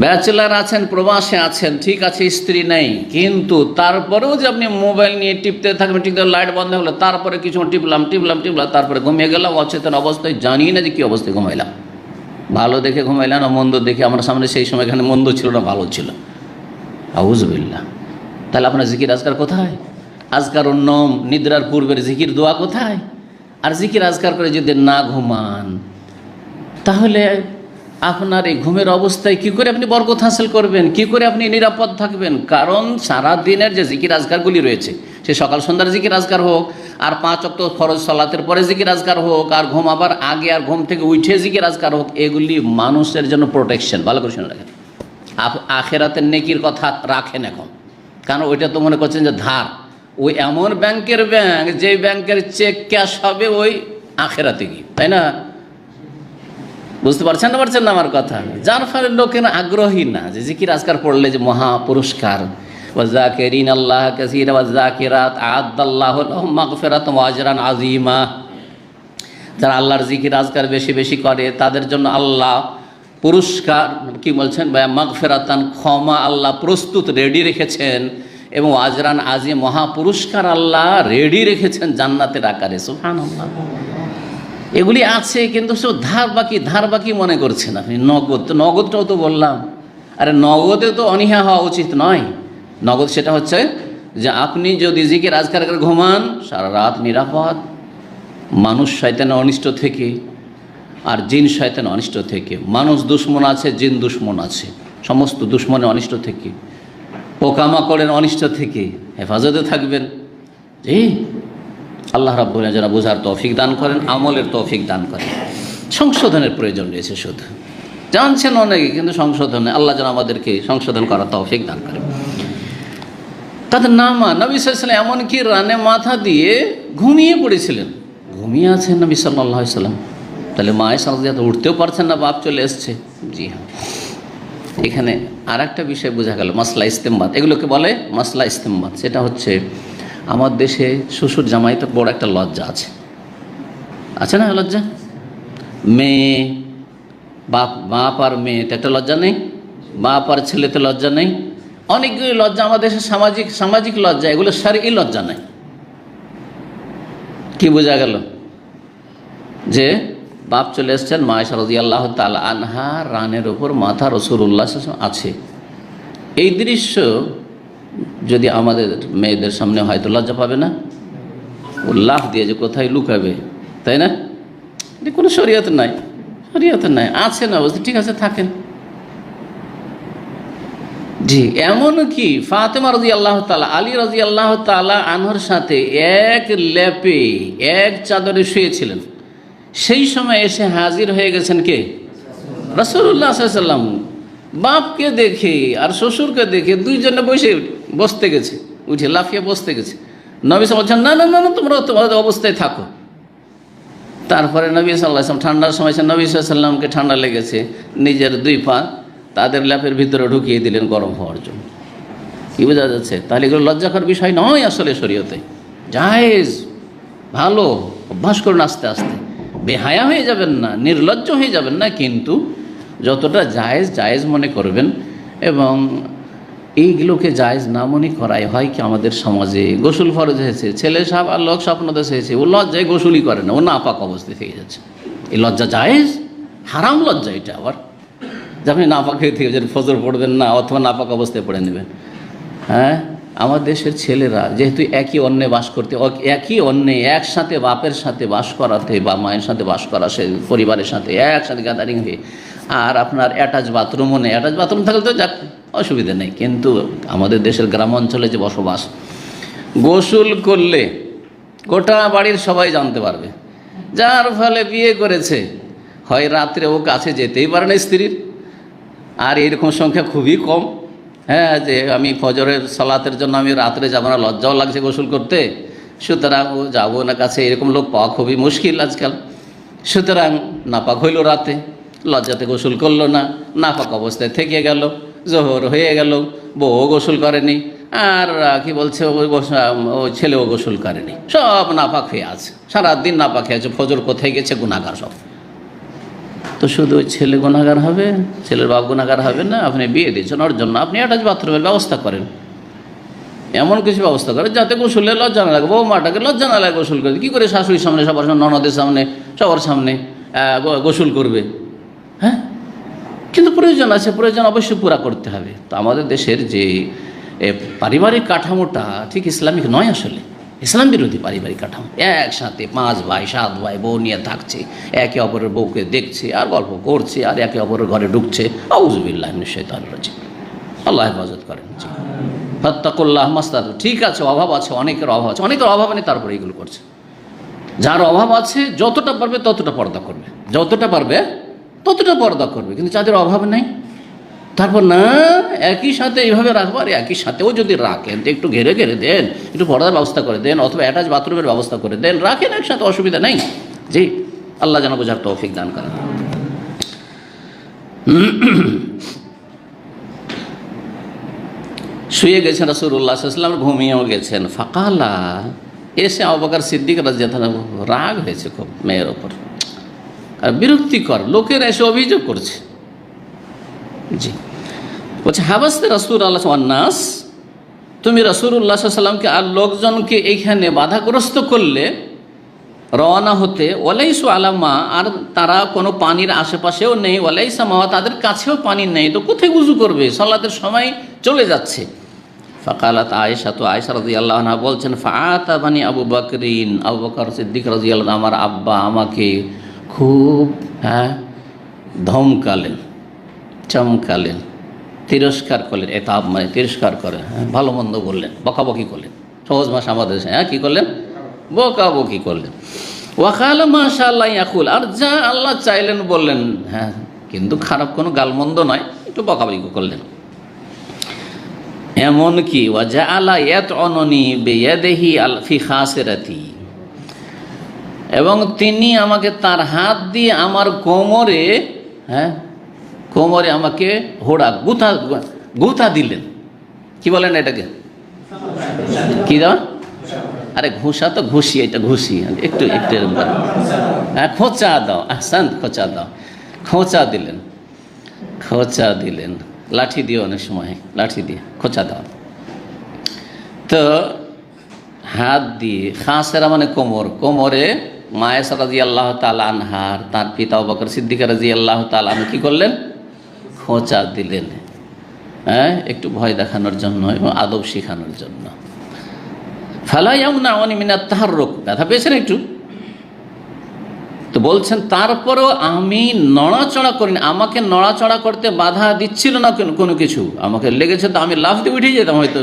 ব্যাচেলার আছেন, প্রবাসে আছেন, ঠিক আছে, স্ত্রী নেই, কিন্তু তারপরেও যে আপনি মোবাইল নিয়ে টিপতে থাকবেন, ঠিক লাইট বন্ধ হলো, তারপরে কিছু টিপলাম, তারপরে ঘুমিয়ে গেলাম অচেতন অবস্থায়, জানি না যে কী অবস্থায় ঘুমাইলাম। ভালো দেখে ঘুমাইলেন না মন্দ দেখে? আমার সামনে সেই সময় এখানে মন্দ ছিল না ভালো ছিল, আউযুবিল্লাহ। তাহলে আপনার জিকির আজকার কোথায়? আজকার নম, নিদ্রার পূর্বের জিকির দোয়া কোথায়? আর জিকির আজকার করে যদি না ঘুমান তাহলে আপনার এই ঘুমের অবস্থায় কি করে আপনি বরকত হাসিল করবেন, কি করে আপনি নিরাপদ থাকবেন? কারণ সারা দিনের যে জিকির আজকারগুলি রয়েছে, সে সকাল সন্ধ্যার জিকির আজকার হোক, আর 5 ওয়াক্ত ফরজ সালাতের পরে জিকির আজকার হোক, আর ঘুমাবার আগে আর ঘুম থেকে উঠে জিকির আজকার হোক, এগুলি মানুষের জন্য প্রোটেকশন। ভালো করে শুনে রাখেন, আখেরাতের নেকির কথা রাখেন এখন, কারণ ওইটা তো মনে করছেন যে ধার, ওই এমন ব্যাংকের ব্যাংক যে ব্যাংকের চেক ক্যাশ হবে ওই আখেরাতে গিয়ে, তাই না? বুঝতে পারছেন না আমার কথা? যার ফলে লোকের আগ্রহী না যে জিকির আজকার পড়লে যে মহা পুরস্কার, ওয়াযাকিরিন আল্লাহ কাসীরা ওয়াযাকিরাত আ'আদাল্লাহু লাহুম মাগফিরাতান ওয়া আজরান আযীমা। যারা আল্লাহর জিকির আজকার বেশি বেশি করে তাদের জন্য আল্লাহ পুরস্কার কি বলছেন, মাগফিরাতান ক্ষমা আল্লাহ প্রস্তুত রেডি রেখেছেন, এবং আজরান আযীম মহা পুরস্কার আল্লাহ রেডি রেখেছেন জান্নাতের আকারে। সুবহানাল্লাহ। এগুলি আছে, কিন্তু সব ধার বাকি মনে করছেন আপনি। নগদটাও তো বললাম, আরে নগদে তো অনীহা হওয়া উচিত নয়। নগদ সেটা হচ্ছে যে আপনি যদি জিকির আজকার করে ঘুমান সারা রাত নিরাপদ, মানুষ শয়তানের অনিষ্ট থেকে আর জিন শয়তানের অনিষ্ট থেকে। মানুষ দুশ্মন আছে, জিন দুশ্মন আছে, সমস্ত দুশ্মনের অনিষ্ট থেকে, পোকামাকড়ের অনিষ্ট থেকে হেফাজতে থাকবেন। জি, আল্লাহ রাব্বুল আলামিন যারা বোঝার তৌফিক দান করেন, আমলের তৌফিক দান করেন। সংশোধনের প্রয়োজন রয়েছে, শুধু জানছেন অনেকে, কিন্তু সংশোধনে আল্লাহ যেন আমাদেরকে সংশোধন করার তৌফিক দান করেন। তাদের নামা নবী সাল্লাল্লাহু আলাইহি ওয়াসাল্লাম এমনকি রানে মাথা দিয়ে ঘুমিয়ে পড়েছিলেন, ঘুমিয়ে আছেন নবী সাল্লাল্লাহু আলাইহি ওয়াসাল্লাম। তাহলে মায়ের সাথে উঠতেও পারছেন না, বাপ চলে এসছে। জি হ্যাঁ, এখানে আর একটা বিষয় বোঝা গেল, মাসলা ইস্তেমবাত, এগুলোকে বলে মাসলা ইস্তেমবাত। সেটা হচ্ছে আমার দেশে শ্বশুর জামাইতে বড় একটা লজ্জা আছে না? লজ্জা, মেয়ে বাপ আর মেয়েতে একটা লজ্জা নেই, বাপ আর ছেলেতে লজ্জা নেই। অনেকগুলি লজ্জা আমাদের দেশে সামাজিক লজ্জা, এগুলো শারঈ লজ্জা নাই। কি বোঝা গেল? যে বাপ চলে এসছেন, মা আয়েশা রাদিয়াল্লাহু তাআলা আনহা রানের উপর মাথা, রাসূলুল্লাহ সাল্লাল্লাহু আলাইহি ওয়াসাল্লাম আছে। এই দৃশ্য যদি আমাদের মেয়েদের সামনে হয় তো লজ্জা পাবে না? ও লাফ দিয়ে যে কোথায় লুকাবে, তাই না? এটা কোনো শরীয়ত নাই, আছে না বুঝতে, ঠিক আছে থাকেন। জি, এমনকি ফাতেমা রাদিয়াল্লাহু তাআলা, আলী রাদিয়াল্লাহু তাআলা আনহার সাথে এক লেপে এক চাদরে শুয়েছিলেন। সেই সময় এসে হাজির হয়ে গেছেন কে? রাসূলুল্লাহ সাল্লাল্লাহু আলাইহি ওয়াসাল্লাম। বাপকে দেখে আর শ্বশুরকে দেখে দুইজনে বসতে গেছে, উঠে লাফিয়ে বসতে গেছে। নবী সাল্লাল্লাহু আলাইহি ওয়াসাল্লাম বলছেন, না তোমরা তোমাদের অবস্থায় থাকো। তারপরে নবী সাল্লাল্লাহু আলাইহি ওয়াসাল্লাম ঠান্ডার সময় নবী সাল্লাল্লাহু আলাইহি ওয়াসাল্লামকে ঠান্ডা লেগেছে, নিজের 2 পা তাদের ল্যাপের ভিতরে ঢুকিয়ে দিলেন গরম হওয়ার জন্য। কি বোঝা যাচ্ছে? তাহলে এগুলো লজ্জাকর বিষয় নয় আসলে শরীয়তে, জায়েজ, ভালো। অভ্যাস করুন আস্তে আস্তে, বেহায়া হয়ে যাবেন না, নির্লজ্জ হয়ে যাবেন না, কিন্তু যতটা জায়েজ মনে করবেন। এবং এইগুলোকে জায়েজ না মনে করাই হয় কি, আমাদের সমাজে গোসল ফরজ হয়েছে, ছেলে লোক স্বপ্ন দেশে হয়েছে, ও লজ্জায় গোসলই করে না, ও নাপাক অবস্থায় থেকে যাচ্ছে। এই লজ্জা জায়েজ? হারাম লজ্জা এটা আবার, যে আপনি নাপাক হয়ে থেকে যান, ফজর পড়বেন না অথবা নাপাক অবস্থায় পড়ে নেবেন। হ্যাঁ, আমার দেশের ছেলেরা যেহেতু একই অন্নে বাস করতে, একই অন্নে একসাথে বাপের সাথে বাস করাতে বা মায়ের সাথে বাস করা, সে পরিবারের সাথে একসাথে গ্যাদারিং হয়ে, আর আপনার অ্যাটাচ বাথরুমও নেই। অ্যাটাচ বাথরুম থাকলে তো যাক অসুবিধা নেই, কিন্তু আমাদের দেশের গ্রাম অঞ্চলে যে বসবাস, গোসল করলে গোটা বাড়ির সবাই জানতে পারবে। যার ফলে বিয়ে করেছে, হয় রাত্রে ও কাছে যেতেই পারে না স্ত্রীর, আর এরকম সংখ্যা খুবই কম। হ্যাঁ, যে আমি ফজরের সালাতের জন্য আমি রাত্রে যাবো না, লজ্জাও লাগছে গোসল করতে, সুতরাং ও যাবো না কাছে, এরকম লোক পাওয়া খুবই মুশকিল আজকাল। সুতরাং নাপাক হইল রাতে, লজ্জাতে গোসল করলো না, নাপাক অবস্থায় থেকে গেল, জোহর হয়ে গেল, বউও গোসল করেনি, আর কি বলছে ও ছেলেও গোসল করেনি, সব নাপাক হয়ে আছে, সারাদিন নাপাক হয়ে আছে। ফজর কোথায় গেছে? গুনাহগার সব। তো শুধু ওই ছেলে গুনাহগার হবে, ছেলের বাপ গুনাহগার হবে না? আপনি বিয়ে দিয়েছেন ওর জন্য, আপনি অ্যাটাচ বাথরুমের ব্যবস্থা করেন, এমন কিছু ব্যবস্থা করেন যাতে গোসলে লজ্জা না লাগে, বউ মাটাকে লজ্জা না লাগে গোসল করে। কী করে শাশুড়ির সামনে, সবার সামনে, ননদের সামনে, সবার সামনে গোসল করবে? হ্যাঁ, কিন্তু প্রয়োজন আছে, প্রয়োজন অবশ্যই পুরা করতে হবে। তো আমাদের দেশের যে পারিবারিক কাঠামোটা ঠিক ইসলামিক নয়, আসলে ইসলাম বিরোধী পারিবারিক কাঠামো। একসাথে 5 ভাই 7 ভাই বউ নিয়ে থাকছে, একে অপরের বউকে দেখছে আর গল্প করছে আর একে অপরের ঘরে ঢুকছে। আউযুবিল্লাহি মিনাশ শাইতানির রাজিম। আল্লাহ হেফাজত করেন। জি, ফাত্তাকুল্লাহ মাস্তাত। ঠিক আছে, অভাব আছে, অনেকের অভাব আছে, অনেকের অভাব নেই, তারপরে এগুলো করছে। যার অভাব আছে যতটা পারবে ততটা পর্দা করবে, যতটা পারবে ততটা পর্দা করবে। কিন্তু যাদের অভাব নেই, তারপর না একই সাথে এইভাবে রাখবো, আর একই সাথেও যদি রাখেন তো একটু ঘেরে ঘেরে দেন, একটু পর্দার ব্যবস্থা করে দেন, অথবা অ্যাটাচ বাথরুমের ব্যবস্থা করে দেন, রাখেন একসাথে, অসুবিধা নেই। জি, আল্লাহ যেন বোঝার তৌফিক দান করেন। শুয়ে গেছেন রাসূলুল্লাহ সাল্লাল্লাহু আলাইহি ওয়াসাল্লাম, ঘুমিয়েও গেছেন। ফাকালা, এসে আবু বকর সিদ্দিক রাদিয়াল্লাহু আনহু, রাগ হয়েছে খুব মেয়ের ওপর, আর বিরক্তিকর, লোকের এসে অভিযোগ করছে। জি, বলছে হাবাসতে রাসূলুল্লাহ ওয়ান্নাস, তুমি রাসূলুল্লাহ সাল্লাল্লাহু আলাইহি ওয়াসাল্লামকে আর লোকজনকে এইখানে বাধাগ্রস্ত করলে রওনা হতে। ওয়ালাইসু আলামা, আর তারা কোনো পানির আশেপাশেও নেই। ওয়ালাইসা মাওয়া, তাদের কাছেও পানি নেই, তো কোথায় ওযু করবে? সালাতের সময় চলে যাচ্ছে। ফাকালাত আয়েশা, তো আয়েশা রাদিয়াল্লাহু আনহা বলছেন, ফাআতাবানি আবু বকরিন, আবু বকর সিদ্দিক রাদিয়াল্লাহু আনহু, আমার আব্বা আমাকে খুব ধমকালেন, চমকালেন, তিরস্কার করলেন। এতাব মানে তিরস্কার করেন, ভালো মন্দ বললেন, বকাবকি করলেন। সহজ ভাষা আমাদের দেশে কী করলেন? বকাবকি করলেন। ওয়াকালা মাশাআল্লাহ ইয়াকুল, আর যা আল্লাহ চাইলেন বললেন। হ্যাঁ, কিন্তু খারাপ কোনো গালমন্দ নয়, একটু বকাবকি করলেন। এমনকি ওয়াজাআলা ইয়াতউনুনি বিয়াদিহি ফি খাসিরাতি, এবং তিনি আমাকে তার হাত দিয়ে আমার কোমরে, কোমরে আমাকে হোড়া গুথা দিলেন। কি বলেন এটাকে? কি দেওয়া? আরে ঘুষা তো ঘুষি, এটা ঘুষি, একটু একটু এরকম করে। খোঁচা দাও, আহসান, খোঁচা দাও। খোঁচা দিলেন, খোঁচা দিলেন, লাঠি দিয়ে, অনেক সময় লাঠি দিয়ে খোঁচা দাও। তো হাত দিয়ে, খাসেরা মানে কোমর, কোমরে মায়েশা রাদিয়াল্লাহু তাআলা আনহার, তার পিতা আবু বকর সিদ্দিক রাদিয়াল্লাহু তাআলা আনহু কি করলেন? খোঁচা দিলেন, একটু ভয় দেখানোর জন্য এবং আদব শেখানোর জন্য। ফালা ইয়ামনাউনি মিনাত তাহাররুক, ব্যথা পেয়েছেন একটু, তো বলছেন তারপরেও আমি নড়াচড়া করিনি, আমাকে নড়াচড়া করতে বাধা দিচ্ছিল না কোনো কিছু। আমাকে লেগেছে তো আমি লাফ দিয়ে উঠে যেতাম হয়তো,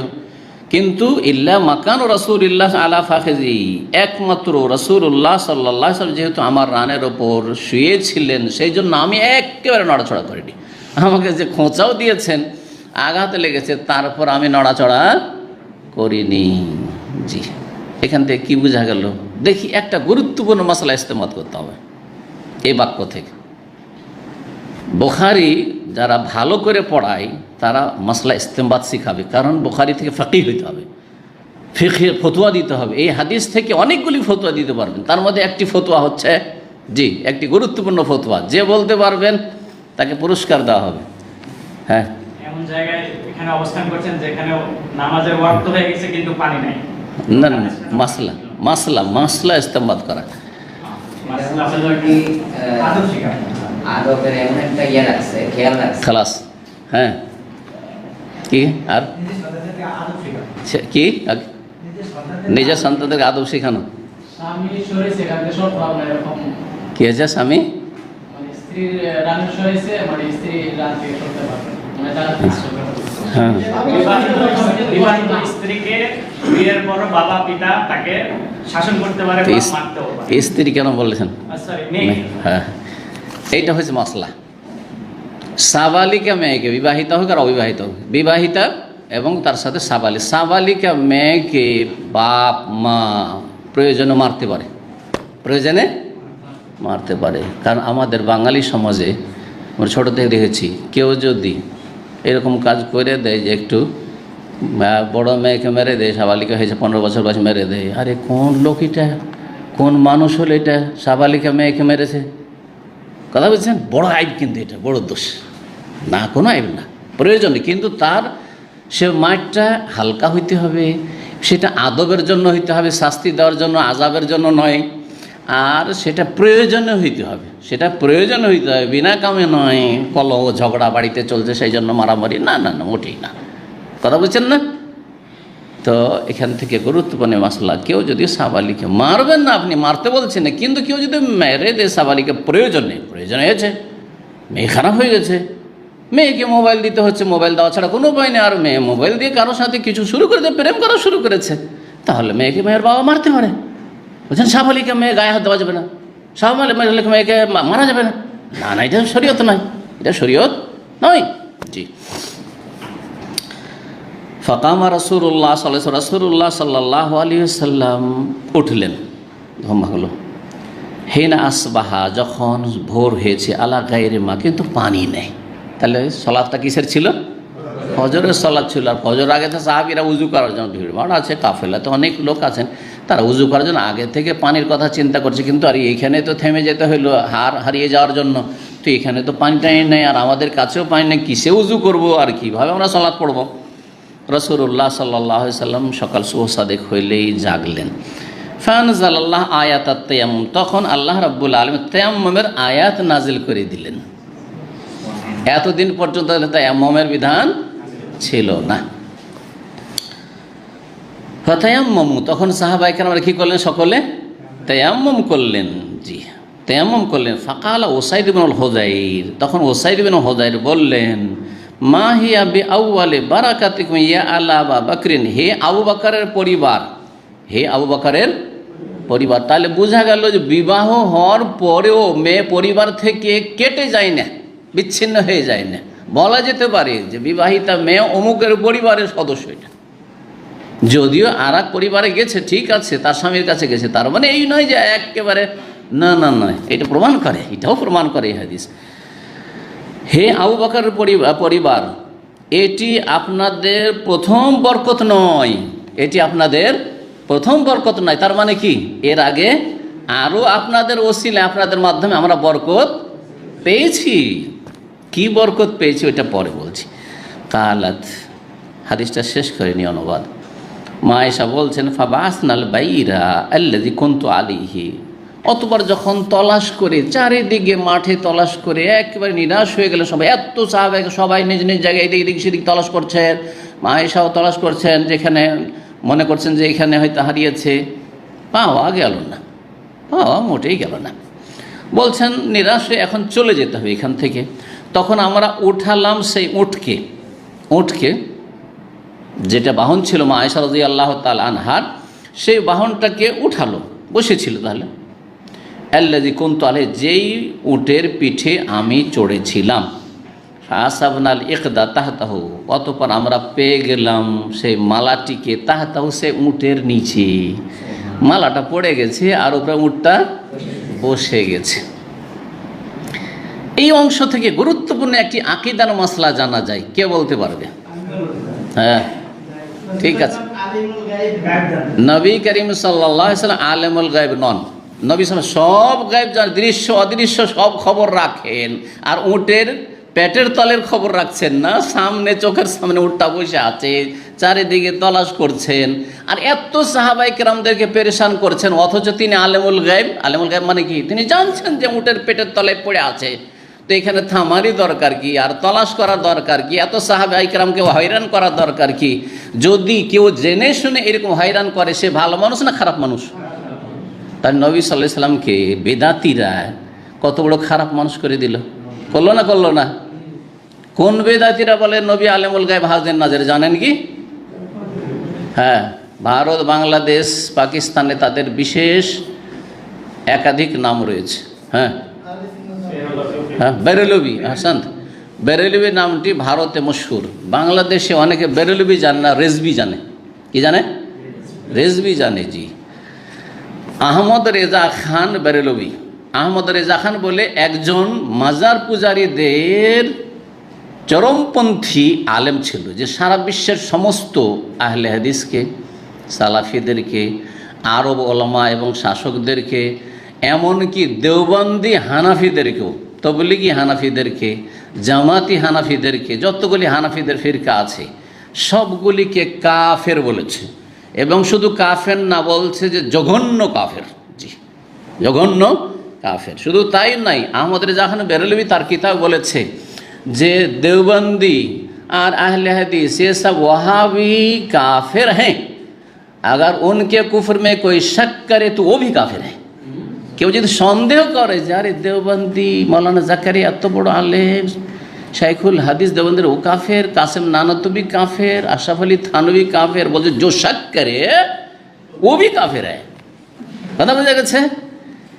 কিন্তু ইল্লা মাকান রাসূলিল্লাহ আলা ফাখিজি, একমাত্র রাসূলুল্লাহ সাল্লাল্লাহু আলাইহি ওয়াসাল্লাম যেহেতু আমার রানের ওপর শুয়েছিলেন, সেই জন্য আমি একেবারে নড়াচড়া করিনি। আমাকে যে খোঁচাও দিয়েছেন, আঘাতে লেগেছে, তারপর আমি নড়াচড়া করিনি। জি, এখান থেকে কি বোঝা গেল? দেখি, একটা গুরুত্বপূর্ণ মাসলা ইস্তেমাত করতে হবে এই বাক্য থেকে। বুখারী যারা ভালো করে পড়ায় তারা মাসলা ইস্তেমবাত শিখাবে, কারণ বুখারী থেকে ফাকিহ হইতে হবে, ফিকহের ফতোয়া দিতে হবে। এই হাদিস থেকে অনেকগুলি ফতোয়া দিতে পারবেন, তার মধ্যে একটি ফতোয়া হচ্ছে, জি, একটি গুরুত্বপূর্ণ ফতোয়া, যে বলতে পারবেন তাকে পুরস্কার দেওয়া হবে। হ্যাঁ, এমন জায়গায় এখানে অবস্থান করছেন যেখানে নামাজের ওয়াক্ত হয়ে গেছে কিন্তু পানি নাই। না, মাসলা মাসলা মাসলা ইস্তেমবাত করা, খালাস। হ্যাঁ, কি আর কি নিজের সন্তানদেরকে আদব শেখানো? কি হয়েছে? স্বামী হ্যাঁ, স্ত্রীকে বিয়ের পর বাবা পিতা তাকে শাসন করতে পারে, মারতেও পারে। স্ত্রী কেন বলেছেন? হ্যাঁ, এইটা হচ্ছে মাসলা। সাবালিকা মেয়েকে, বিবাহিতা হোক আর অবিবাহিত হোক, বিবাহিতা এবং তার সাথে সাবালিকা মেয়েকে বাপ মা প্রয়োজনে মারতে পারে, প্রয়োজনে মারতে পারে। কারণ আমাদের বাঙালি সমাজে আমরা ছোটো থেকে দেখেছি, কেউ যদি এরকম কাজ করে দেয় যে একটু বড় মেয়েকে মেরে দেয়, সাবালিকা হয়েছে 15 বছর বয়স, মেরে দেয়, আরে কোন লোক এটা, কোন মানুষ হলো এটা সাবালিকা মেয়েকে মেরেছে? কথা বলছেন, বড় আইব, কিন্তু এটা বড় দোষ না, কোনো আইব না, প্রয়োজনে। কিন্তু তার সে মাঠটা হালকা হইতে হবে, সেটা আদবের জন্য হইতে হবে, শাস্তি দেওয়ার জন্য, আজাবের জন্য নয়। আর সেটা প্রয়োজনে হইতে হবে, সেটা প্রয়োজনে হইতে হবে, বিনা কামে নয়। কলহ ঝগড়া বাড়িতে চলছে সেই জন্য মারামারি, না না না, মোটেই না। কথা বলছেন না? তো এখান থেকে গুরুত্বপূর্ণ মাসলা, কেউ যদি সাবালিকে মারবেন না, আপনি মারতে বলছেন না, কিন্তু কেউ যদি মেরে দেয় সাবালিকে প্রয়োজন নেই, প্রয়োজন হয়েছে, মেয়ে খারাপ হয়ে গেছে, মেয়েকে মোবাইল দিতে হচ্ছে, মোবাইল দেওয়া ছাড়া কোনো উপায় নেই, আর মেয়ে মোবাইল দিয়ে কারোর সাথে কিছু শুরু করেছে, প্রেম করা শুরু করেছে, তাহলে মেয়েকে মেয়ের বাবা মারতে পারে। বলছেন সাবালিকে মেয়ে গায়ে হাত দেওয়া যাবে না, সাবালিকে মেয়েকে মারা যাবে না, না না, এটা শরীয়ত নয়, এটা শরীয়ত নয়। জি। ফাকামা রাসূলুল্লাহ সাল্লাল্লাহু আলাইহি ওয়াসাল্লাম উঠলেন, ধম্মা হলো, হিনা আসবাহা, যখন ভোর হয়েছে, আলা গায়রি মা, কিন্তু পানি নেই। তাহলে সালাতটা কিসের ছিল? ফজরের সালাত ছিল। আর ফজর আগে তো সাহাবীরা উজু করার জন্য ভিড় আছে, কাফেলাতে অনেক লোক আছেন, তারা উজু করার জন্য আগে থেকে পানির কথা চিন্তা করছে, কিন্তু আর এইখানে তো থেমে যেতে হইলো হারিয়ে যাওয়ার জন্য, তো এখানে তো পানি টানি নেই, আর আমাদের কাছেও পানি নেই, কিসে উজু করব আর কীভাবে আমরা সালাত পড়ব? রাসূলুল্লাহ সাল্লাল্লাহু আলাইহি ওয়াসাল্লাম সকাল সুবসাদেক হইলেই জাগলেন। ফানজালাল্লাহ আয়াতাত তায়াম্মুম, তখন আল্লাহ রাব্বুল আলামিন তায়াম্মুমের আয়াত নাজিল করে দিলেন। এতদিন পর্যন্ত তায়াম্মুমের বিধান ছিল না। ফাতায়াম্মামু, তখন সাহাবায়ে কেরামরা কি করলেন? সকলে তায়াম্মুম করলেন। জি, তায়াম্মুম করলেন। ফাকালা উসাইদ ইবনুল হুযাইর, তখন উসাইদ ইবনুল হুযাইর বললেন, মা হিয়া বিআউয়ালি বারাকাতিকুম ইয়া আলা আবু বকরিন, হে আবু বকরের পরিবার, হে আবু বকরের পরিবার। তাহলে বোঝা গেল যে বিবাহ হওয়ার পরেও মেয়ে পরিবার থেকে কেটে যায় না, বিচ্ছিন্ন হয়ে যায় না। বলা যেতে পারে যে বিবাহিতা মেয়ে অমুকের পরিবারের সদস্য, এটা যদিও আর এক পরিবারে গেছে, ঠিক আছে, তার স্বামীর কাছে গেছে, তার মানে এই নয় যে একেবারে, না না নয়, এটা প্রমাণ করে, এটাও প্রমাণ করে এই হাদিস। হে আবু বকরের পরিবার, এটি আপনাদের প্রথম বরকত নয়, এটি আপনাদের প্রথম বরকত নয়। তার মানে কি? এর আগে আরও আপনাদের ওসিলা, আপনাদের মাধ্যমে আমরা বরকত পেয়েছি। কি বরকত পেয়েছি ওইটা পরে বলছি। কালাত, হাদিসটা শেষ করেনি অনুবাদ। মা আয়েশা বলছেন, ফাবাসনাল বাইরা আল্লাযী কুনতু আলাইহি, অতবার যখন তলাশ করে চারিদিকে মাঠে তলাশ করে একেবারে নিরাশ হয়ে গেল সবাই, এত সাহাবা, সবাই নিজ নিজ জায়গায় এদিক সেদিক তলাশ করছেন, মা আয়েশাও তলাশ করছেন, যেখানে মনে করছেন যে এখানে হয়তো হারিয়েছে, পাওয়া গেল না, পাওয়া মোটেই গেল না। বলছেন নিরাশ হয়ে এখন চলে যেতে হবে এখান থেকে। তখন আমরা উঠালাম সেই উটকে, যেটা বাহন ছিল মা আয়েশা রাদিয়াল্লাহু তাআলা আনহার, সেই বাহনটাকে উঠালো, বসেছিল। তাহলে আল্লাযী কুনতু আলাইহি, যেই উটের পিঠে আমি চড়েছিলাম, ফাসাবনাল ইকদা তাহতাহু, অতঃপর আমরা পেয়ে গেলাম সেই মালাটিকে, তাহতাহু, সে উটের নিচে মালাটা পড়ে গেছে আর উপরে উটটা বসে গেছে। এই অংশ থেকে গুরুত্বপূর্ণ একটি আকীদার মাসলা জানা যায়। কে বলতে পারবে? হ্যাঁ, ঠিক আছে। নবী করিম সাল্লাল্লাহু আলাইহি ওয়াসাল্লাম আলেমুল গায়ব নন। নবী সাল্লাল্লাহু আলাইহি ওয়াসাল্লাম সব গায়ব জানেন, দৃশ্য অদৃশ্য সব খবর রাখেন। আর উটের পেটের তলের খবর রাখছেন না, সামনে চোখের সামনে উটটা বসে আছে, চারিদিকে তলাশ করছেন, আর এত সাহাবায়ে কেরামদেরকে পেরেশান করছেন, অথচ তিনি আলেমুল গায়ব। আলেমুল গায়ব মানে কি? তিনি জানছেন যে উটের পেটের তলায় পড়ে আছে, তো এখানে থামারই দরকার কি, আর তলাশ করার দরকার কি, এত সাহাবায়ে কেরামকে হয়রান করার দরকার কি? যদি কেউ জেনে শুনে এরকম হয়রান করে, সে ভালো মানুষ না খারাপ মানুষ? তার নবী সাল্লাল্লাহু আলাইহি সাল্লামকে বেদাতীরা কত বড় খারাপ মানুষ করে দিল, করলো না? করলো না? কোন বেদাতীরা বলে নবী আলেমুল গায়ব হাজির নাজির, জানেন কি? হ্যাঁ, ভারত, বাংলাদেশ, পাকিস্তানে তাদের বিশেষ একাধিক নাম রয়েছে। হ্যাঁ হ্যাঁ, বেরেলভি, হাসান বেরেলভি নামটি ভারতে মশহুর। বাংলাদেশে অনেকে বেরেলভি জানে না, রেজভি জানে। কি জানে? রেজভি জানে। জি, আহমদ রেজা খান বেরেলভি। আহমদ রেজা খান বলে একজন মাজার পূজারীদের চরমপন্থী আলেম ছিল, যে সারা বিশ্বের সমস্ত আহলে হাদিসকে, সালাফিদেরকে, আরব ওলামা এবং শাসকদেরকে, এমনকি দেওবন্দি হানাফিদেরকেও, তবলিগি হানাফিদেরকে, জামাতি হানাফিদেরকে, যতগুলি হানাফিদের ফিরকা আছে সবগুলিকে কাফের বলেছে, এবং শুধু কাফের না, বলছে যে জঘন্য কাফের। জি, জঘন্য কাফের। শুধু তাই নাই, আহমদ রেজা খান বেরেলভি তার কিতাব বলেছে যে देवबंदी और अहले हदीस ये सब वहाबी काफिर हैं, अगर उनके कुफ्र में कोई शक करे तो वो भी काफिर है। কেউ যদি সন্দেহ করে যে আরে দেওবন্দি মৌলানা জাকারিয়া এত বড় আলেম, শাইখুল হাদিস দেওবন্দির ও কাফের, কাসেম নানতবি কাফের, আশরাফ আলী থানভী কাফের, বলছে जो शक करे वो भी काफिर है। কথা বোঝা গেছে?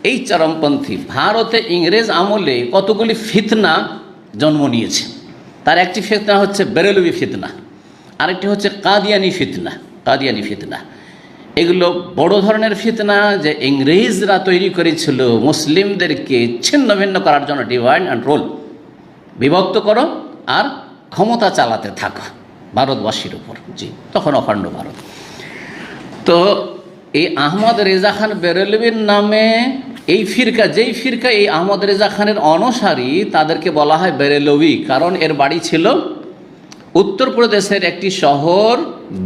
এই চরমপন্থী ভারতে ইংরেজ আমলে কতগুলি ফিতনা জন্ম নিয়েছে। তার একটি ফিতনা হচ্ছে বেরেলভি ফিতনা, আরেকটি হচ্ছে কাদিয়ানি ফিতনা। কাদিয়ানি ফিতনা এগুলো বড় ধরনের ফিতনা, যে ইংরেজরা তৈরি করেছিল মুসলিমদেরকে ছিন্ন ভিন্ন করার জন্য। ডিভাইড অ্যান্ড রোল, বিভক্ত করো আর ক্ষমতা চালাতে থাকো ভারতবাসীর উপর। জি, তখন অখণ্ড ভারত। তো এই আহমদ রেজা খান বেরেলভির নামে এই ফিরকা, যেই ফিরকা এই আহমদ রেজা খানের অনুসারী, তাদেরকে বলা হয় বেরেলভি। কারণ এর বাড়ি ছিল উত্তরপ্রদেশের একটি শহর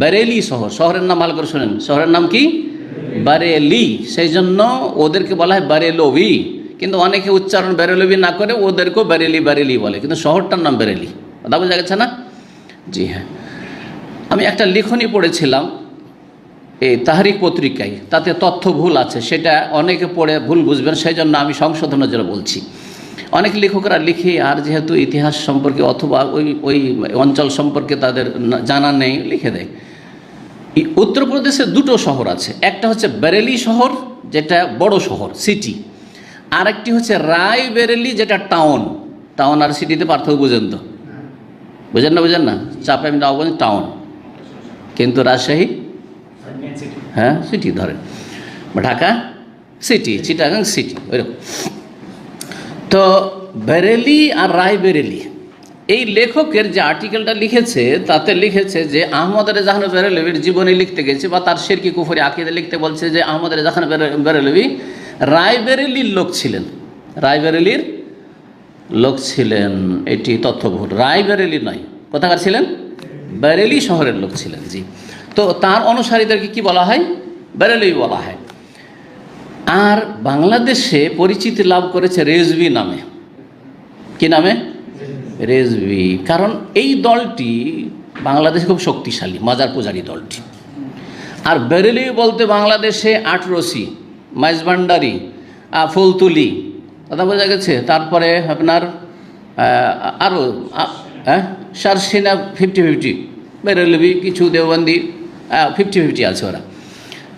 বেরেলি শহর। শহরের নাম ভালো করে শোনেন, শহরের নাম কি? বেরেলি। সেই জন্য ওদেরকে বলা হয় বেরেলভি। কিন্তু অনেকে উচ্চারণ বেরেলভি না করে ওদেরকেও বেরেলি বেরেলি বলে, কিন্তু শহরটার নাম বেরেলি। কথা বোঝা গেছে না? জি হ্যাঁ। আমি একটা লিখনী পড়েছিলাম এই তাহরিক পত্রিকায়, তাতে তথ্য ভুল আছে, সেটা অনেকে পড়ে ভুল বুঝবেন, সেই জন্য আমি সংশোধনের জন্য বলছি। অনেক লেখকরা লিখে, আর যেহেতু ইতিহাস সম্পর্কে অথবা ওই অঞ্চল সম্পর্কে তাদের জানা নেই, লিখে দেয়। উত্তরপ্রদেশে দুটো শহর আছে, একটা হচ্ছে বেরেলি শহর, যেটা বড় শহর, সিটি, আর একটি হচ্ছে রায় বেরেলি, যেটা টাউন। টাউন আর সিটিতে পার্থক্য বুঝেন তো? বুঝেন না? বুঝেন না? চাপে আমি নাও বলেন টাউন, কিন্তু রাজশাহী হ্যাঁ সিটি ধরেন, ঢাকা সিটি, চিটাগাং সিটি, ওইরকম। তো বেরেলি আর রায় বেরেলি, এই লেখকের যে আর্টিকেলটা লিখেছে তাতে লিখেছে যে আহমদ রেজা খান বেরেলভির জীবনী লিখতে গেছে, বা তার শিরকি কুফরি আকীদা লিখতে বলছে যে আহমদ রেজা খান বেরেলভি রায় বেরেলির লোক ছিলেন। রায় বেরেলির লোক ছিলেন, এটি তথ্য ভুল। রায় বেরেলি নয়, কোথাকার ছিলেন? বেরেলি শহরের লোক ছিলেন। জি। তো তার অনুসারীদেরকে কি বলা হয়? বেরেলভি বলা হয়। আর বাংলাদেশে পরিচিতি লাভ করেছে রেজভি নামে। কি নামে? রেজভি। কারণ এই দলটি বাংলাদেশে খুব শক্তিশালী, মাজার পূজারী দলটি। আর বেরেলি বলতে বাংলাদেশে আটরসি, মাইজভান্ডারি, ফুলতুলি, কথা বোঝা গেছে? তারপরে আপনার আরও সারসিনা 50-50, বেরেলভি কিছু, দেওবন্দি 50-50 আছে। ওরা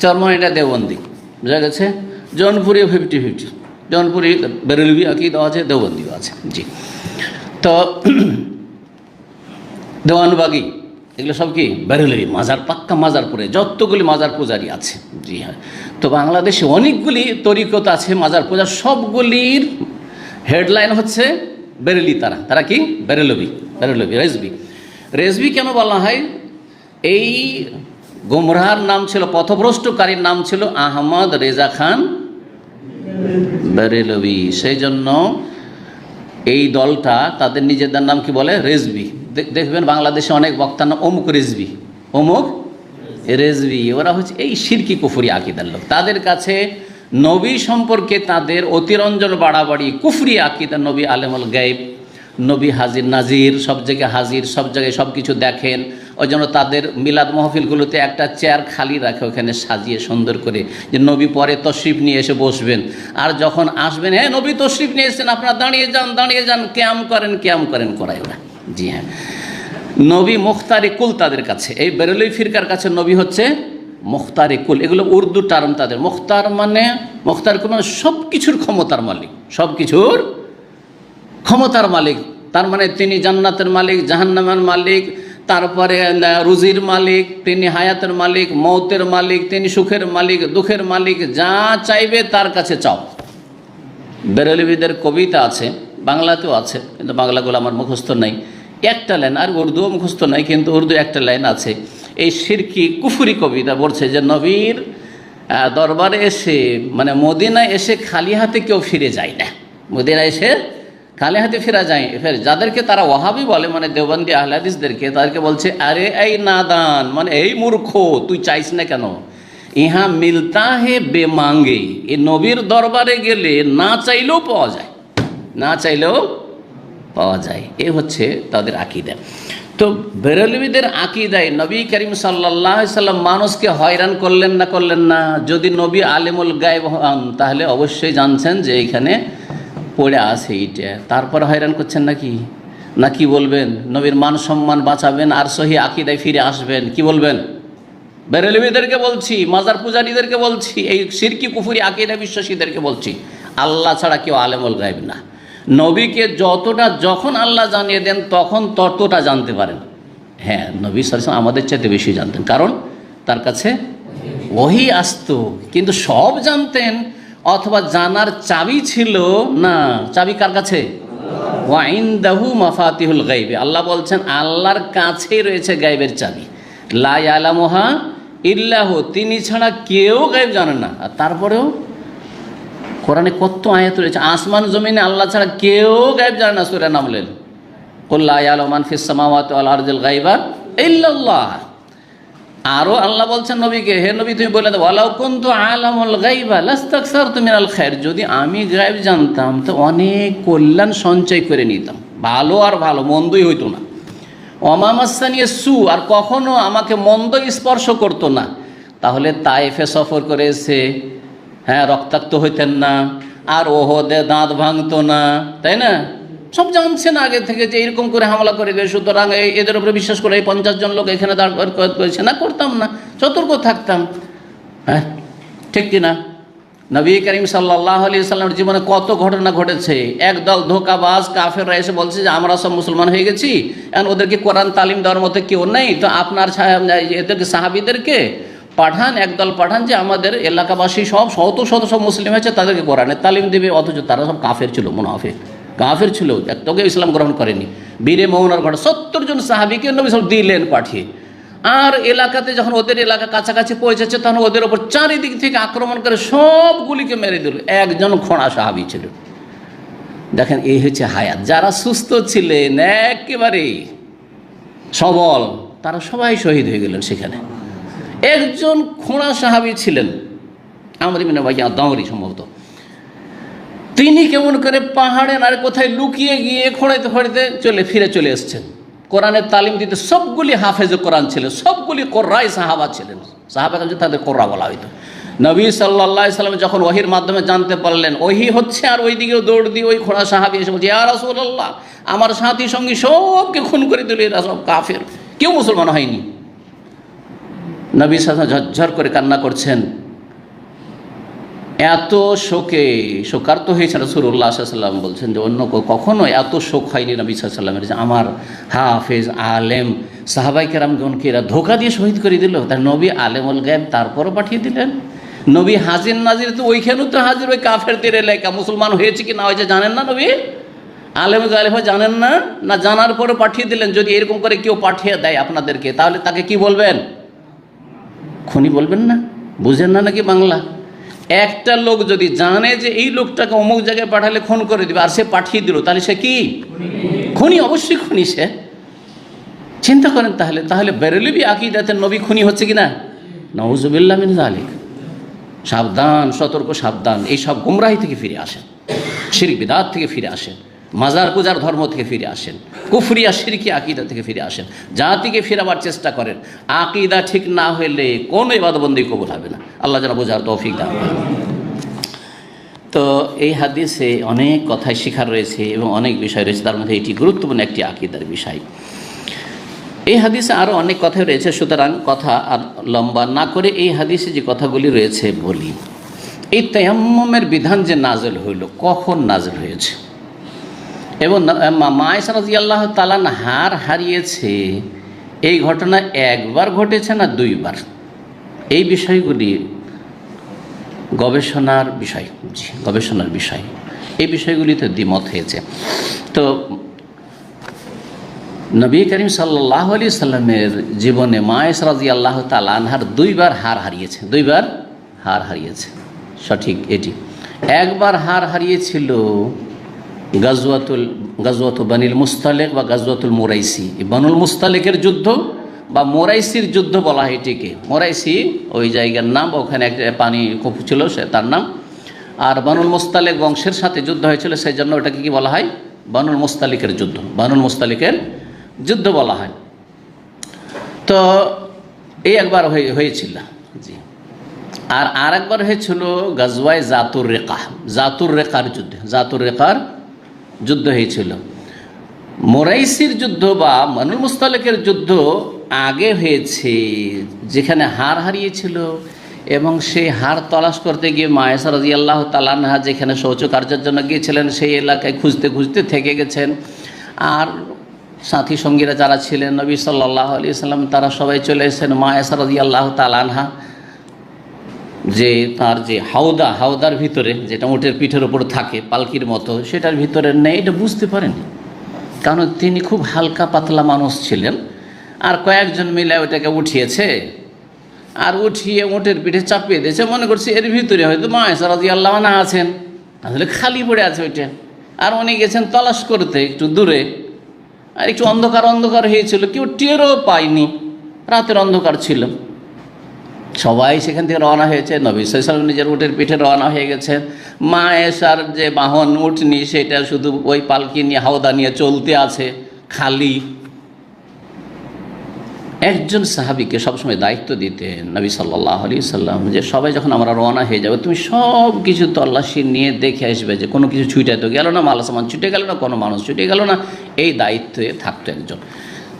চরমনাইটা দেওবন্দি, বোঝা গেছে? জৌনপুরিও 50-50, জৌনপুরি বেরেলভি আকীদা আছে, দেওবন্দিও আছে। জি। তো দেওয়ানবাগি এগুলো সব কি? বেরেলভি মাজার, পাক্কা মাজার পরে যতগুলি মাজার পূজারি আছে। জি হ্যাঁ। তো বাংলাদেশে অনেকগুলি তরিকত আছে মাজার পূজার, সবগুলির হেডলাইন হচ্ছে বেরেলি। তারা কি? বেরেলভি, বেরেলভি, রেজভি। রেজভি কেন বলা হয়? এই গুমরাহর নাম ছিল, পথভ্রষ্টকারীর নাম ছিল আহমদ রেজা খান বেরেলভি। সেই জন্য এই দলটা তাদের নিজেদের নাম কি বলে? রেজভি। দেখবেন বাংলাদেশে অনেক বক্তার নাম অমুক রেজভি, অমুক রেজভি। ওরা হচ্ছে এই শিরকি কুফরি আকীদার লোক। তাদের কাছে নবী সম্পর্কে তাদের অতিরঞ্জন বাড়াবাড়ি, কুফরি আকীদা। নবী আলেমুল গায়েব, নবী হাজির নাজির, সব জায়গায় হাজির, সব জায়গায় সব কিছু দেখেন। ওই জন্য তাদের মিলাদ মাহফিলগুলোতে একটা চেয়ার খালি রাখে, ওখানে সাজিয়ে সুন্দর করে, যে নবী পরে তশরিফ নিয়ে এসে বসবেন। আর যখন আসবেন, হ্যাঁ নবী তশরিফ নিয়ে এসেছেন, আপনারা দাঁড়িয়ে যান, দাঁড়িয়ে যান, ক্যাম করেন, ক্যাম করেন, করায় ওরা। জি হ্যাঁ। নবী মুখতারে কুল তাদের কাছে, এই বেরেলভি ফিরকার কাছে নবী হচ্ছে মুখতারে কুল। এগুলো উর্দু টার্ম তাদের। মুখতার মানে, মুখতার কুল মানে সব কিছুর ক্ষমতার মালিক, সব কিছুর ক্ষমতার মালিক। তার মানে তিনি জান্নাতের মালিক, জাহান্নামের মালিক, তারপরে রুজির মালিক, তিনি হায়াতের মালিক, মৌতের মালিক, তিনি সুখের মালিক, দুঃখের মালিক। যা চাইবে তার কাছে চাও। বেরেলভিদের কবিতা আছে, বাংলাতেও আছে, কিন্তু বাংলাগুলো আমার মুখস্থ নাই, একটা লাইন। আর উর্দুও মুখস্থ নাই, কিন্তু উর্দু একটা লাইন আছে। এই শিরকি কুফরি কবিতা বলছে যে নবীর দরবারে এসে, মানে মদিনায় এসে খালি হাতে কেউ ফিরে যায় না। মদিনায় এসে খালি হাতে ফেরা যায়। ফের যাদেরকে তারা ওয়াহাবি বলে, মানে দেওবন্দি আহলে হাদিসদেরকে, তাদেরকে বলছে আরে এই নাদান, মানে এই মূর্খ, তুই চাইস না কেন? ইহা মিলতা হে বেমাঙ্গে। এ নবীর দরবারে গেলে না চাইলেও পাওয়া যায়, না চাইলেও পাওয়া যায়। এ হচ্ছে তাদের আকীদা। তো বেরেলভিদের আকীদায় নবী করিম সাল্লাল্লাহু আলাইহি সাল্লাম মানুষকে হয়রান করলেন না, করলেন না? যদি নবী আলিমুল গায়ব হন তাহলে অবশ্যই জানছেন যে এইখানে পড়ে আছে এইটা, তারপরে হয়রান করছেন নাকি? না কি বলবেন? নবীর মান সম্মান বাঁচাবেন আর সহি আকীদায় ফিরে আসবেন, কি বলবেন? বেরেলভিদেরকে বলছি, মাজার পূজারীদেরকে বলছি, এই শিরকি কুফরি আকীদা বিশ্বাসীদেরকে বলছি, আল্লাহ ছাড়া কেউ আলেমুল গায়ব না। নবীকে যতটা যখন আল্লাহ জানিয়ে দেন তখন ততটা জানতে পারেন। হ্যাঁ, নবী সাল্লাল্লাহু আলাইহি ওয়াসাল্লাম আমাদের চাইতে বেশি জানতেন, কারণ তার কাছে ওহী আসতো, কিন্তু সব জানতেন অথবা জানার চাবি ছিল না। চাবি কার কাছে? ওয়া ইনদাহু মাফাতিহুল গায়ব। আল্লাহ বলছেন আল্লাহর কাছেই রয়েছে গায়বের চাবি। লা ইয়ালামুহা ইল্লাহু, তিনি ছাড়া কেউ গায়ব জানেন না। আর তারপরেও কোরআনে কত আয়াত রয়েছে, আসমান জমিনে আল্লাহ ছাড়া কেউ গায়ব জানে না। সূরা নামলের কুল লা ইয়ালামু মান ফিস সামাওয়াতি ওয়াল আরদিল গায়বা ইল্লাল্লাহ। আরও আল্লাহ বলছেন নবীকে, হে নবী তুমি বলে দাও, ওয়ালাউ কুনতু আলামুল গায়বা লাস্তাকসারতু মিনাল খায়র, যদি আমি গায়ব জানতাম তো অনেক কল্যাণ সঞ্চয় করে নিতাম, ভালো আর ভালো, মন্দই হইতো না। ওমা মাসসানিয়া সু, আর কখনো আমাকে মন্দ স্পর্শ করতো না। তাহলে তায়েফে সফর করে এসে হ্যাঁ রক্তাক্ত হইতেন না, আর ওহদে দাঁত ভাঙতো না, তাই না? সব জানছেন আগে থেকে যে এরকম করে হামলা করে দেবে, সুতরাং এদের উপরে বিশ্বাস করে এই 50 জন লোক এখানে দাঁড় করেছে না, করতাম না, সতর্ক থাকতাম। হ্যাঁ, ঠিক কিনা? নবী করিম সাল্লাল্লাহু আলাইহি সাল্লামের জীবনে কত ঘটনা ঘটেছে। একদল ধোঁকাবাজ কাফেররা এসে বলছে যে আমরা সব মুসলমান হয়ে গেছি, এখন ওদেরকে কোরআন তালিম দেওয়ার মতো কেউ নেই, তো আপনার এদেরকে সাহাবীদেরকে পাঠান, একদল পাঠান যে আমাদের এলাকাবাসী সব শত সব মুসলিম হয়েছে, তাদেরকে কোরআনের তালিম দেবে। অথচ তারা সব কাফের ছিল, মুনাফিক কাফের ছিল, একটাকে ইসলাম গ্রহণ করেনি। বীরে মৌনার ঘটনা, 70 জন সাহাবীকে নবী সাল্লাল্লাহু আলাইহি ওয়াসাল্লাম দিলেন পাঠিয়ে। আর এলাকাতে যখন ওদের এলাকা কাছাকাছি পৌঁছেছে তখন ওদের ওপর চারিদিক থেকে আক্রমণ করে সবগুলিকে মেরে দিল। একজন খোঁড়া সাহাবী ছিল। দেখেন, এই হচ্ছে হায়াত। যারা সুস্থ ছিলেন একেবারে সবল, তারা সবাই শহীদ হয়ে গেলেন সেখানে। একজন খোঁড়া সাহাবী ছিলেন, আমর ইবনে দাওরি সম্ভবত, তিনি কেমন করে পাহাড়ে আর কোথায় লুকিয়ে গিয়ে খোঁড়াইতে খোঁড়াইতে ফিরে চলে এসছেন। কোরআনের তালিম দিতে সবগুলি হাফেজে কোরআন ছিলেন, সবগুলি কোরআই সাহাবা ছিলেন। সাহাবা তাদের কোরআ বলা হইতো। নবী সাল্লাল্লাহু আলাইহি সাল্লাম যখন ওহীর মাধ্যমে জানতে পারলেন ওহী হচ্ছে, আর ওই দিকেও দৌড় দিয়ে ওই খোঁড়া সাহাবী এসে বলছে, ইয়া রাসূলুল্লাহ, আমার সাথী সঙ্গী সবকে খুন করে দিল, এরা সব কাফের, কেউ মুসলমান হয়নি। নবী সাল্লাল্লাহু আলাইহি ওয়াসাল্লাম ঝরঝর করে কান্না করছেন। এত শোকার্ত হয়েছে রাসূলুল্লাহ সাল্লাল্লাহু আলাইহি ওয়াসাল্লাম, বলছেন যে অন্য কখনো এত শোক হয়নি নবী সাল্লাল্লাহু আলাইহি ওয়াসাল্লামের, যে আমার হাফেজ আলেম সাহাবায়ে কেরামগণকে এরা ধোঁকা দিয়ে শহীদ করে দিল। তার নবী আলেমুল গায়ব, তারপরও পাঠিয়ে দিলেন। নবী হাজির নাজির, তো ওইখানেও তো হাজির ওই কাফেরদের এলাকা, মুসলমান হয়েছে কি না হয়েছে জানেন না নবী? আলেম গায়ব জানেন না? না জানার পরে পাঠিয়ে দিলেন। যদি এরকম করে কেউ পাঠিয়ে দেয় আপনাদেরকে, তাহলে তাকে কি বলবেন? খুনি বলবেন না? বুঝেন না নাকি বাংলা? একটা লোক যদি জানে যে এই লোকটাকে অমুক জায়গায় পাঠালে খুন করে দিবে, আর সে পাঠিয়ে দিল, তাহলে সে কি খুনি? অবশ্যই খুনি সে। চিন্তা করেন তাহলে বেরেলভি আকীদাতে নবী খুনি হচ্ছে কিনা? নাউযুবিল্লাহ মিন যালিক। সাবধান, সতর্ক, সাবধান। এই সব গুমরাহি থেকে ফিরে আসেন, শিরক বিদআত থেকে ফিরে আসেন, মাজার পূজার ধর্ম থেকে ফিরে আসেন, কুফরিয়া শিরকি আকীদা থেকে ফিরে আসেন, জাতিকে ফেরাবার চেষ্টা করেন। আকীদা ঠিক না হলে কোনো ইবাদতবন্দি কবুল হবে না। আল্লাহ যেন বোঝার তৌফিক দান করেন। তো এই হাদিসে অনেক কথাই শিখার রয়েছে এবং অনেক বিষয় রয়েছে, তার মধ্যে এটি গুরুত্বপূর্ণ একটি আকীদার বিষয়। এই হাদিসে আরও অনেক কথাই রয়েছে, সুতরাং কথা আর লম্বা না করে এই হাদিসে যে কথাগুলি রয়েছে বলি। এই তায়াম্মুমের বিধান যে নাযিল হইল, কখন নাযিল হয়েছে, এবং মা আয়েশা রাদিয়াল্লাহু তাআলা হাড় হারিয়েছে, এই ঘটনা একবার ঘটেছে না দুইবার? এই বিষয়গুলি গবেষণার বিষয়। এই বিষয়গুলিতে দ্বিমত হয়েছে। তো নবী করিম সাল্লাল্লাহু আলাইহি সাল্লামের জীবনে মা আয়েশা রাদিয়াল্লাহু তাআলা আনহার দুইবার হাড় হারিয়েছে, সঠিক এটি। একবার হাড় হারিয়েছিল গাজওয়াতুল বানিল মুস্তালিক বা গাজওয়াতুল মুরাইসি। বানুল মুস্তালিকের যুদ্ধ বা মোরাইসির যুদ্ধ বলা হয় এটিকে। মোরাইসি ওই জায়গার নাম, ওখানে একটা পানি কূপ ছিল সে তার নাম। আর বানুল মুস্তালিক বংশের সাথে যুদ্ধ হয়েছিল, সেই জন্য ওটাকে কি বলা হয়? বানুল মুস্তালিকের যুদ্ধ, বানুল মুস্তালিকের যুদ্ধ বলা হয়। তো এই একবার হয়েছিল জি। আর একবার হয়েছিল গাজওয়ায় জাতুর রেকা, জাতুর রেকার যুদ্ধ, জাতুর রেকার যুদ্ধ হয়েছিল। মোরাইসির যুদ্ধ বা বানুল মুস্তালিকের যুদ্ধ আগে হয়েছে, যেখানে হার হারিয়েছিল এবং সেই হার তলাশ করতে গিয়ে মা আয়েশা রাদিয়াল্লাহু তাআলা আনহা যেখানে শৌচকার্যের জন্য গিয়েছিলেন সেই এলাকায় খুঁজতে খুঁজতে থেকে গেছেন। আর সাথী সঙ্গীরা যারা ছিলেন নবী সাল্লাল্লাহু আলাইহি ওয়াসাল্লাম তারা সবাই চলে এসেছেন। মা আয়েশা রাদিয়াল্লাহু তাআলা আনহা যে তার যে হাওদার ভিতরে, যেটা উটের পিঠের ওপর থাকে পালকির মতো, সেটার ভিতরে নেই, এটা বুঝতে পারেনি, কারণ তিনি খুব হালকা পাতলা মানুষ ছিলেন। আর কয়েকজন মিলে ওটাকে উঠিয়েছে, আর উঠিয়ে উটের পিঠে চাপিয়ে দিয়েছে, মনে করছে এর ভিতরে হয়তো মা আয়েশা রাদিয়াল্লাহু আনহা আছেন, আসলে খালি পড়ে আছে ওইটা। আর উনি গেছেন তলাশ করতে একটু দূরে, আর একটু অন্ধকার হয়েছিল, কেউ টেরও পায়নি, রাতের অন্ধকার ছিল। সবাই সেখান থেকে রওনা হয়েছে, নবী সাল্লাল্লাহু আলাইহি ওয়াসাল্লাম নিজের উটের পিঠে রওনা হয়ে গেছেন। মা আয়েশার যে বাহন উটনি সেটা শুধু ওই পালকি নিয়ে হাওদা নিয়ে চলতে আছে খালি। একজন সাহাবীকে সবসময় দায়িত্ব দিতেন নবী সাল্লাল্লাহু আলাইহি ওয়াসাল্লাম, যে সবাই যখন আমরা রওনা হয়ে যাবে তুমি সব কিছু তল্লাশি নিয়ে দেখে আসবে যে কোনো কিছু ছুটে তো গেল না, মাল সামান ছুটে গেল না, কোনো মানুষ ছুটে গেল না। এই দায়িত্বে থাকতো একজন।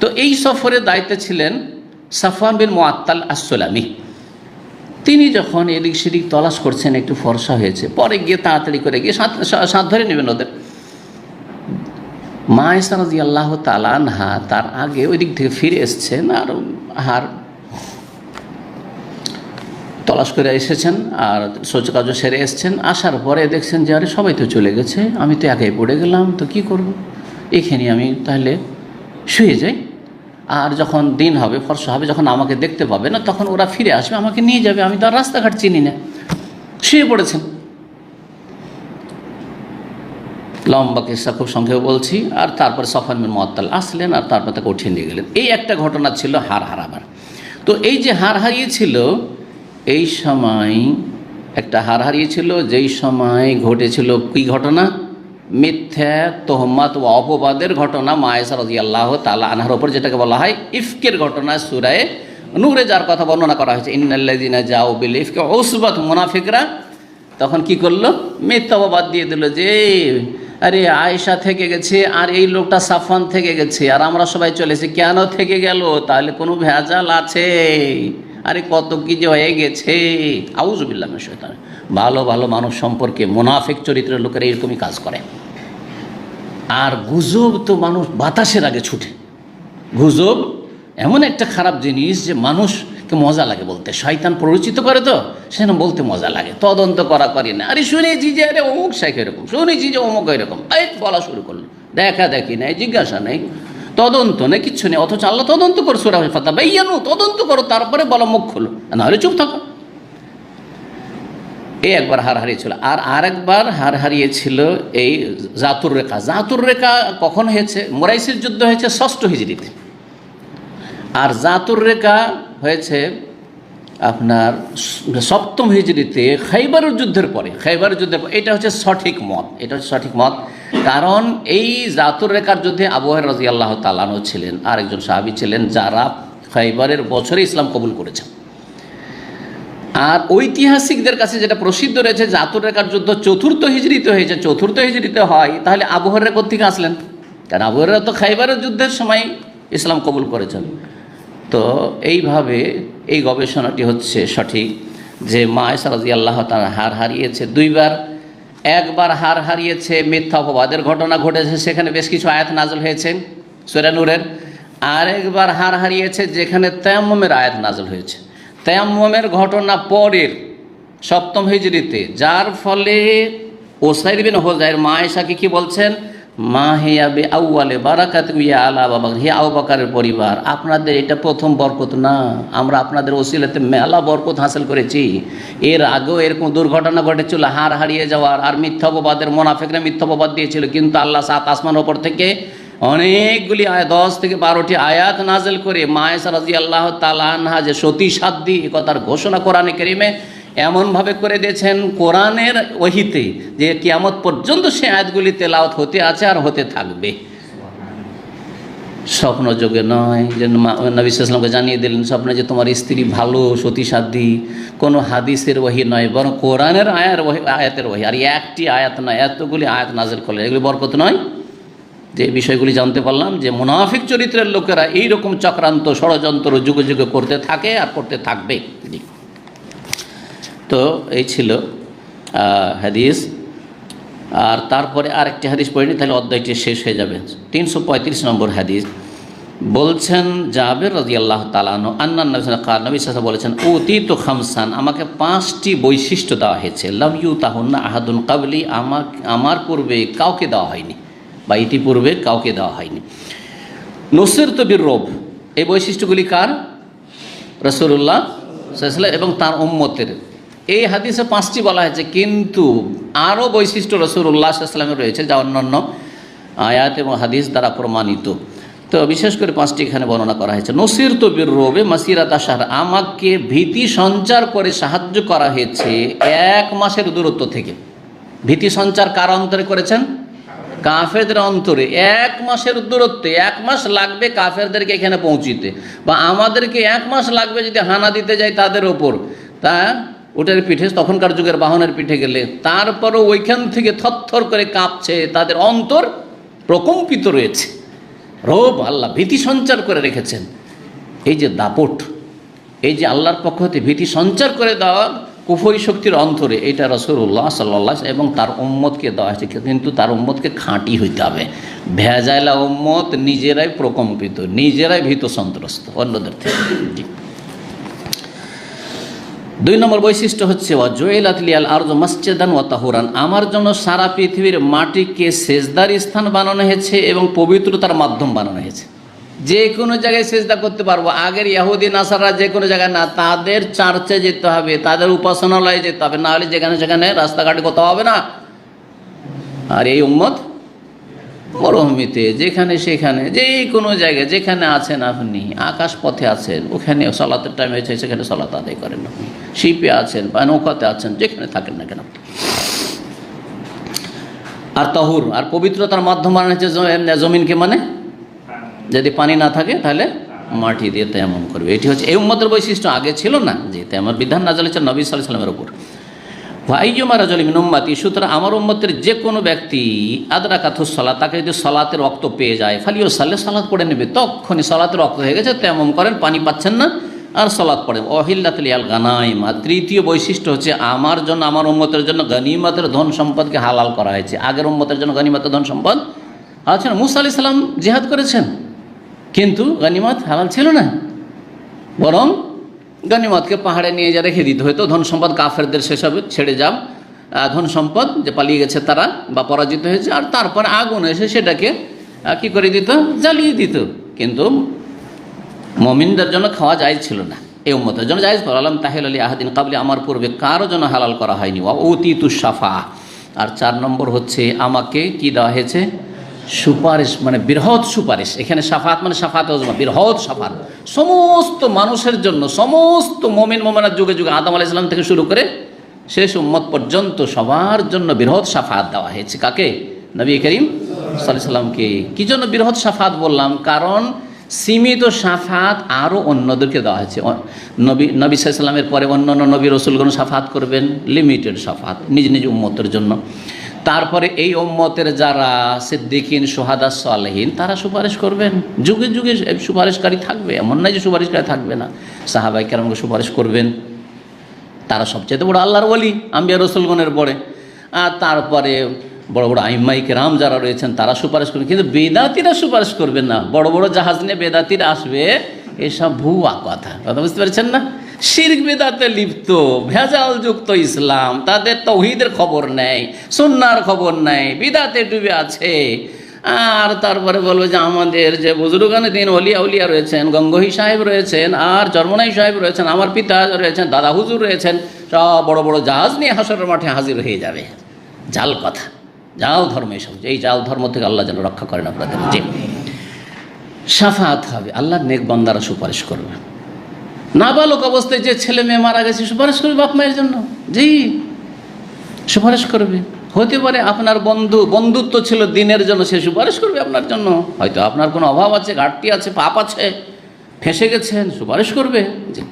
তো এই সফরের দায়িত্বে ছিলেন সাফওয়ান বিন মুআত্তাল আস-সুলামি। তিনি যখন এদিক সেদিক তলাশ করছেন, একটু ফর্সা হয়েছে, পরে গিয়ে তাড়াতাড়ি করে গিয়ে সাথ ধরে নেবেন ওদের। মা আয়েশা রাদিয়াল্লাহু তাআলা আনহা তার আগে ওই দিক থেকে ফিরে এসেছেন, আর হার তলাশ করে এসেছেন, আর শৌচকার্য সেরে এসেছেন। আসার পরে দেখছেন যে আরে সবাই তো চলে গেছে, আমি তো একাই পড়ে গেলাম, তো কি করব, এখানে আমি তাহলে শুয়ে যাই। আর যখন দিন হবে, ফর্সা হবে, যখন আমাকে দেখতে পাবে না, তখন ওরা ফিরে আসবে, আমাকে নিয়ে যাবে, আমি তো আর রাস্তাঘাট চিনি না। শুয়ে পড়েছেন। লম্বা কিসসা খুব সংক্ষেপে বলছি। আর তারপরে সাফওয়ান বিন মুআত্তাল আসলেন, আর তারপর তাকে উঠিয়ে নিয়ে গেলেন। এই একটা ঘটনা ছিল হার হারাবার। তো এই যে হার হারিয়েছিল, এই সময় একটা হার হারিয়েছিল, যেই সময় ঘটেছিল কি ঘটনা? মিথ্যা তোহমাত ও অপবাদের ঘটনা মা আয়েশা রাদিয়াল্লাহু তাআলা আনহার ওপর, যেটাকে বলা হয় ইফকের ঘটনা। সূরা নূরে যার কথা বর্ণনা করা হয়েছে, ইন্নাল্লাযীনা জাউ বিল ইফকি উসবাত, মুনাফিকরা তখন কি করলো? মিথ্যা অপবাদ দিয়ে দিল যে আরে আয়েশা থেকে গেছে, আর এই লোকটা সাফওয়ান থেকে গেছে, আর আমরা সবাই চলেছি। কেন থেকে গেল? তাহলে কোনো ভেজাল আছে, আরে কত কি যে হয়ে গেছে। আউযুবিল্লাহি মিনাশ শাইতানির। ভালো ভালো মানুষ সম্পর্কে মুনাফিক চরিত্রের লোকেরা এরকমই কাজ করে। আর গুজব তো মানুষ বাতাসের আগে ছুটে। গুজব এমন একটা খারাপ জিনিস যে মানুষকে মজা লাগে বলতে, শয়তান প্ররোচিত করে, তো সেটা বলতে মজা লাগে। তদন্ত করি না, আরে শুনেছি যে আরে অমুক শেখ এরকম, শুনেছি যে অমুক এরকম, এই বলা শুরু করলো। দেখা দেখি নেই, জিজ্ঞাসা নেই, তদন্ত নেই, কিচ্ছু নেই। অথচ আল্লাহ তদন্ত করো, সূরা ফাতাবাইয়ানু, তদন্ত করো, তারপরে বলো মুখ খোলো, নাহলে চুপ থাকো। এই একবার হার হারিয়েছিল। আর আরেকবার হার হারিয়েছিল এই জাতুর রেখা। জাতুর রেখা কখন হয়েছে? মোরাইসির যুদ্ধ হয়েছে 6ষ্ঠ হিজরিতে, আর জাতুর রেখা হয়েছে আপনার 7ম হিজরিতে খাইবারের যুদ্ধের পরে। খাইবারের যুদ্ধের পর, এটা হচ্ছে সঠিক মত, এটা হচ্ছে সঠিক মত। কারণ এই জাতুর রেখার যুদ্ধে আবু হুরায়রা রাদিয়াল্লাহু তাআলা আনহু ছিলেন, আর একজন সাহাবী ছিলেন, যারা খাইবারের বছরে ইসলাম কবুল করেছেন। আর ঐতিহাসিকদের কাছে যেটা প্রসিদ্ধ রয়েছে, জাতুর রেখার যুদ্ধ 4র্থ হিজরিতে হয়েছে। 4র্থ হিজরিতে হয়, তাহলে আবু হুরায়রা কোত্থেকে আসলেন? কারণ আবু হুরায়রা তো খাইবারের যুদ্ধের সময় ইসলাম কবুল করেছেন। তো এইভাবে এই গবেষণাটি হচ্ছে সঠিক, যে মা আয়েশা রাদিয়াল্লাহু তাআলা হার হারিয়েছে 2বার। একবার হার হারিয়েছে মিথ্যা অপবাদের ঘটনা ঘটেছে, সেখানে বেশ কিছু আয়াত নাযিল হয়েছে সূরা নূরের। আর একবার হার হারিয়েছে যেখানে তায়াম্মুমের আয়াত নাযিল হয়েছে। তায়াম্মুমের ঘটনা পরের 7ম হিজরিতে, যার ফলে উসাইর বিন হুযাইর মা আয়েশাকে কি বলছেন? মা হিয়া বি আউয়ালে বারাকাতিকুম ইয়া আলা আবু বকর, হে আবু বকরের পরিবার, আপনাদের এটা প্রথম বরকত না, আমরা আপনাদের ওসিলাতে মেলা বরকত হাসিল করেছি। এর আগেও এরকম দুর্ঘটনা ঘটেছিল, হার হারিয়ে যাওয়ার, আর মিথ্যা অপবাদের। মুনাফিকরা মিথ্যা অপবাদ দিয়েছিল, কিন্তু আল্লাহ 7 আসমান ওপর থেকে অনেকগুলি 10 থেকে 12টি আয়াত নাজেল করে মা আয়েশা রাদিয়াল্লাহু তাআলা আনহা যে সতী সাধ্বী এ কথার ঘোষণা কোরআনে কারীমে এমনভাবে করে দিয়েছেন কোরআনের ওহীতে যে কিয়ামত পর্যন্ত সে আয়াতগুলি তেলাওয়াত হতে আছে আর হতে থাকবে। স্বপ্নযোগে নয়, যে নবী সাল্লাল্লাহু আলাইহি ওয়াসাল্লামকে জানিয়ে দিলেন স্বপ্নে যে তোমার স্ত্রী ভালো সতী সাধ্বী, কোনো হাদিসের ওহী নয়, বরং কোরআনের আয়াতের ওহী। আর একটি আয়াত নয়, এতগুলি আয়াত নাজিল করলেন, এগুলি বরকত নয়? যে বিষয়গুলি জানতে পারলাম যে মুনাফিক চরিত্রের লোকেরা এইরকম চক্রান্ত ষড়যন্ত্র যুগে যুগে করতে থাকে আর করতে থাকবে। তো এই ছিল হাদিস। আর তারপরে আরেকটি হাদিস পড়িনি, তাহলে অধ্যায়টি শেষ হয়ে যাবে। 335 নম্বর হাদিস বলছেন জাবের রাদিয়াল্লাহু তাআলা আনহু আন্না নবী সাল্লাল্লাহু আলাইহি ওয়াসাল্লাম বলেছেন উতিতু খামসান, আমাকে 5টি বৈশিষ্ট্য দেওয়া হয়েছে, লাম ইউতাহুন্না আহাদুন ক্বাবলি, আমার পূর্বে কাউকে দেওয়া হয়নি বা ইতিপূর্বে কাউকে দেওয়া হয়নি। নুসিরতু বির-রুব, এই বৈশিষ্ট্যগুলি কার? রাসূলুল্লাহ সাল্লাল্লাহু আলাইহি ওয়াসাল্লাম এবং তার উম্মতের। এই হাদিসে 5টি বলা হয়েছে, কিন্তু আরও বৈশিষ্ট্য রাসূলুল্লাহ সাল্লাল্লাহু আলাইহি ওয়াসাল্লামের রয়েছে যা অন্যান্য আয়াত এবং হাদিস দ্বারা প্রমাণিত। তো বিশেষ করে 5টি এখানে বর্ণনা করা হয়েছে। নুসিরতু বির-রুব মাসিরাতা শাহর, আমাকে ভীতি সঞ্চার করে সাহায্য করা হয়েছে 1 মাসের দূরত্ব থেকে। ভীতি সঞ্চার কার অন্তরে করেছেন? কাফেরদের অন্তরে। 1 মাসের দূরত্বে, 1 মাস লাগবে কাফেরদেরকে এখানে পৌঁছিতে, বা আমাদেরকে 1 মাস লাগবে যদি হানা দিতে যাই তাদের ওপর, তা উটের পিঠে, তখনকার যুগের বাহনের পিঠে গেলে, তারপরও ওইখান থেকে থরথর করে কাঁপছে, তাদের অন্তর প্রকম্পিত রয়েছে। রব, আল্লাহ ভীতি সঞ্চার করে রেখেছেন। এই যে দাপট, এই যে আল্লাহর পক্ষ হতে ভীতি সঞ্চার করে দেওয়া কুফরি শক্তির অন্তরে, এটা রাসূলুল্লাহ সাল্লাল্লাহু আলাইহি ওয়াসাল্লাম এবং তার উম্মতকে দেওয়া হয়েছে। কিন্তু তার উম্মতকে খাঁটি হইতে হবে। ভেজাইলা উম্মত নিজেরাই প্রকম্পিত, নিজেরাই ভীত সন্ত্রস্ত অন্যদের থেকে। 2 নম্বর বৈশিষ্ট্য হচ্ছে ওয়াজুইলাত লিয়াল আরযু মাসজিদান ওয়া তাহুরান, আমার জন্য সারা পৃথিবীর মাটিকে সেজদার স্থান বানানো হয়েছে এবং পবিত্রতার মাধ্যম বানানো হয়েছে। যে কোনো জায়গায় সেজদা করতে পারবো। আগের ইহুদি নাসাররা যে কোনো জায়গায় না, তাদের চার্চে যেতে হবে, তাদের উপাসনালয়ে যেতে হবে, না হলে যেখানে সেখানে রাস্তাঘাটে কোথাও হবে না। আর এই উম্মত মরুভূমিতে যেখানে সেখানে, যে কোনো জায়গায় যেখানে আছেন আপনি, আকাশ পথে আছেন, ওখানে সালাতের টাইম হয়েছে সেখানে সালাত আদায় করেন, আপনি শিপে আছেন বা নৌকাতে আছেন, যেখানে থাকেন না কেন। আর তাহুর, আর পবিত্রতার মাধ্যম বানানো হচ্ছে জমিনকে, মানে যদি পানি না থাকে তাহলে মাটি দিয়ে তেমন করবে। এটি হচ্ছে এই উম্মতের বৈশিষ্ট্য। আগে ছিল না, যে তেমন বিধান নাযিল হয়েছে নবী সাল্লাল্লাহু আলাইহি ওয়াসাল্লামের উপর। ভাইয়ুমা রাজুলিন মিন উম্মতি, সুতরাং আমার উম্মতের যে কোনো ব্যক্তি আদরাকাতুস সালাত, তাকে যদি সালাতের ওয়াক্ত পেয়ে যায়, ফালিউসাল্লি, সালাত পড়ে নেবে। তখনই সালাতের ওয়াক্ত হয়ে গেছে, তেমন করেন, পানি পাচ্ছেন না, আর সালাত পড়েন। ওয়াহিল্লাত লিয়াল গানাইম, আর 3য় বৈশিষ্ট্য হচ্ছে আমার জন্য, আমার উম্মতের জন্য গনিমতের ধন সম্পদকে হালাল করা হয়েছে। আগের উম্মতের জন্য গনিমতের ধন সম্পদ আছে না। মুসা আলাইহিস সালাম জিহাদ করেছেন, কিন্তু গনিমত হালাল ছিল না, বরং গনিমতকে পাহাড়ে নিয়ে যা রেখে দিতে হতো। ধন সম্পদ কাফেরদের সেসব ছেড়ে যাও, ধন সম্পদ যে পালিয়ে গেছে তারা বা পরাজিত হয়েছে, আর তারপর আগুন এসে সেটাকে কি করে দিত? জ্বালিয়ে দিত। কিন্তু মুমিনদের জন্য খাওয়া জায়েজ ছিল না, এই উম্মতের জন্য জায়েজ। আলাম তাহিল আলী আহাদিন কাবলি, আমার পূর্বে কারো জন্য হালাল করা হয়নি। ওয়া উতিতু শাফা, আর 4 নম্বর হচ্ছে আমাকে কি দেওয়া হয়েছে? সুপারিশ, মানে বৃহৎ সুপারিশ। এখানে শাফাত মানে শাফাত ওজমা, বৃহৎ শাফাত, সমস্ত মানুষের জন্য, সমস্ত মুমিন মুমিনাত যুগে যুগে আদম আলাইহিস সালাম থেকে শুরু করে শেষ উম্মত পর্যন্ত সবার জন্য বৃহৎ শাফাত দেওয়া হয়েছে। কাকে? নবী করিম সাল্লাল্লাহু আলাইহি ওয়াসাল্লামকে। কি জন্য বৃহৎ শাফাত বললাম? কারণ সীমিত শাফাত আরও অন্যদেরকে দেওয়া হয়েছে। নবী সাল্লাল্লাহু আলাইহি ওয়াসাল্লামের পরে অন্যান্য নবী রসুলগণ শাফাত করবেন, লিমিটেড শাফাত নিজ নিজ উম্মতের জন্য। তারপরে এই উম্মতের যারা সিদ্দিকিন, শুহাদা, সালেহিন, তারা সুপারিশ করবেন। যুগে যুগে সুপারিশকারী থাকবে, এমন নয় যে সুপারিশকারী থাকবে না। সাহাবায়ে কেরামকে সুপারিশ করবেন, তারা সবচেয়ে বড় আল্লাহর ওলি আম্বিয়া রসুলগণের পরে। আর তারপরে বড় বড় আইম্মায়ে কেরাম যারা রয়েছেন তারা সুপারিশ করবেন, কিন্তু বেদাতিরা সুপারিশ করবেন না। বড় বড় জাহাজ নিয়ে বেদাতিরা আসবে, এসব ভুয়া কথা, কথা বুঝতে পারছেন না? শিরক বিদআতে লিপ্ত, ভেজালযুক্ত ইসলাম, তাদের তাওহীদের খবর নেই, সুন্নাহর খবর নেই, বিদআতে ডুবে আছে। আর তারপরে বলবো যে আমাদের যে বুজুর্গানে দিন ওলিয়া উলিয়া রয়েছেন, গঙ্গোহী সাহেব রয়েছেন, আর চরমনাই সাহেব রয়েছেন, আমার পিতা রয়েছেন, দাদা হুজুর রয়েছেন, সব বড় বড় জাহাজ নিয়ে হাসরের মাঠে হাজির হয়ে যাবে। জাল কথা, জাল ধর্ম এসব, এই জাল ধর্ম থেকে আল্লাহ যেন রক্ষা করেন আপনাদের। জি, শাফাআত হবে, আল্লাহর নেক বান্দারা সুপারিশ করবে। নাবালক অবস্থায় যে ছেলে মেয়ে মারা গেছে সুপারিশ করবে বাপ মায়ের জন্য। জি, সুপারিশ করবে। হতে পারে আপনার বন্ধুত্ব ছিল দিনের জন্য, সে সুপারিশ করবে আপনার জন্য। হয়তো আপনার কোনো অভাব আছে, ঘাটতি আছে, পাপ আছে, ফেঁসে গেছেন, সুপারিশ করবে। জি,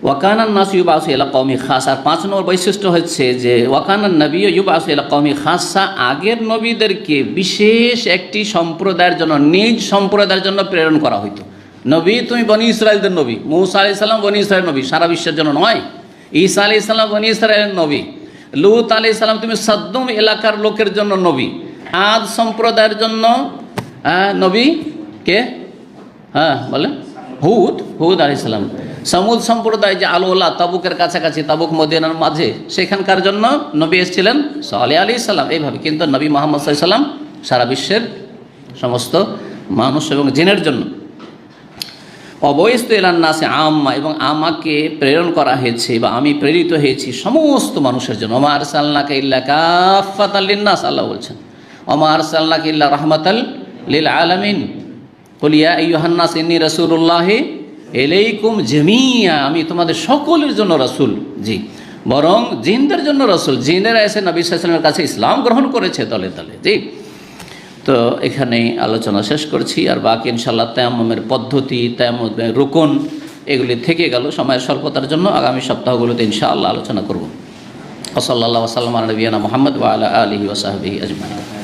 ওয়াকানান নাস ইউবাসু ইলা কওমি খাসা। 5 নম্বর বৈশিষ্ট্য হচ্ছে যে ওয়াকানান নবী ইউবাসু ইলা কওমি খাসা, আগের নবীদেরকে বিশেষ একটি সম্প্রদায়ের জন্য, নিজ সম্প্রদায়ের জন্য প্রেরণ করা হইতো। নবী তুমি বনি ইসরায়েলদের নবী, মূসা আলাইহিস সালাম বনি ইসরায়েল নবী, সারা বিশ্বের জন্য নয়। ঈসা আলাইহিস সালাম বনি ইসরায়েলের নবী, লূত আলাইহিস সালাম তুমি সাদ্দুম এলাকার লোকের জন্য নবী, আদ সম্প্রদায়ের জন্য নবী কে? হ্যাঁ বলেন, হুদ আলাইহিস সালাম। সমুদ সম্প্রদায় যে আলোলা তাবুকের কাছাকাছি, তাবুক মদিনার মাঝে, সেখানকার জন্য নবী এসেছিলেন সালেহ আলাইহিস সালাম, এইভাবে। কিন্তু নবী মুহাম্মদ সাল্লাল্লাহু আলাইহি ওয়াসাল্লাম সারা বিশ্বের সমস্ত মানুষ এবং জিনের জন্য। অবয়স্ত এলান নাসে আম্মা, এবং আমাকে প্রেরণ করা হয়েছে বা আমি প্রেরিত হয়েছি সমস্ত মানুষের জন্য। ওমা আরসালনাকা ইল্লা কাফাতাল লিন্নাস, আল্লাহ বলছেন ওমা আরসালনাকা ইল্লা রাহমাতাল লিল আলামিন। কুল ইয়া আইয়ুহান নাস ইন্নী রাসূলুল্লাহি ইলাইকুম জামিয়া, আমি তোমাদের সকলের জন্য রাসূল। জি, বরং জিনদের জন্য রাসূল। জিনেরা এসে নবী সাল্লাল্লাহু আলাইহি ওয়াসাল্লামের কাছে ইসলাম গ্রহণ করেছে দলে দলে। জি, তো এখানেই আলোচনা শেষ করছি। আর বাকি ইনশাআল্লাহ তায়াম্মুমের পদ্ধতি, তায়াম্মুমের রুকন, এগুলি থেকে গেল সময়ের স্বল্পতার জন্য। আগামী সপ্তাহগুলোতে ইনশাআল্লাহ আলোচনা করব। ওয়া সাল্লাল্লাহু ওয়া সাল্লাম আলা নবিয়িনা মুহাম্মদ ওয়া আলা আলিহি ওয়া সাহবিহি আজমাইন।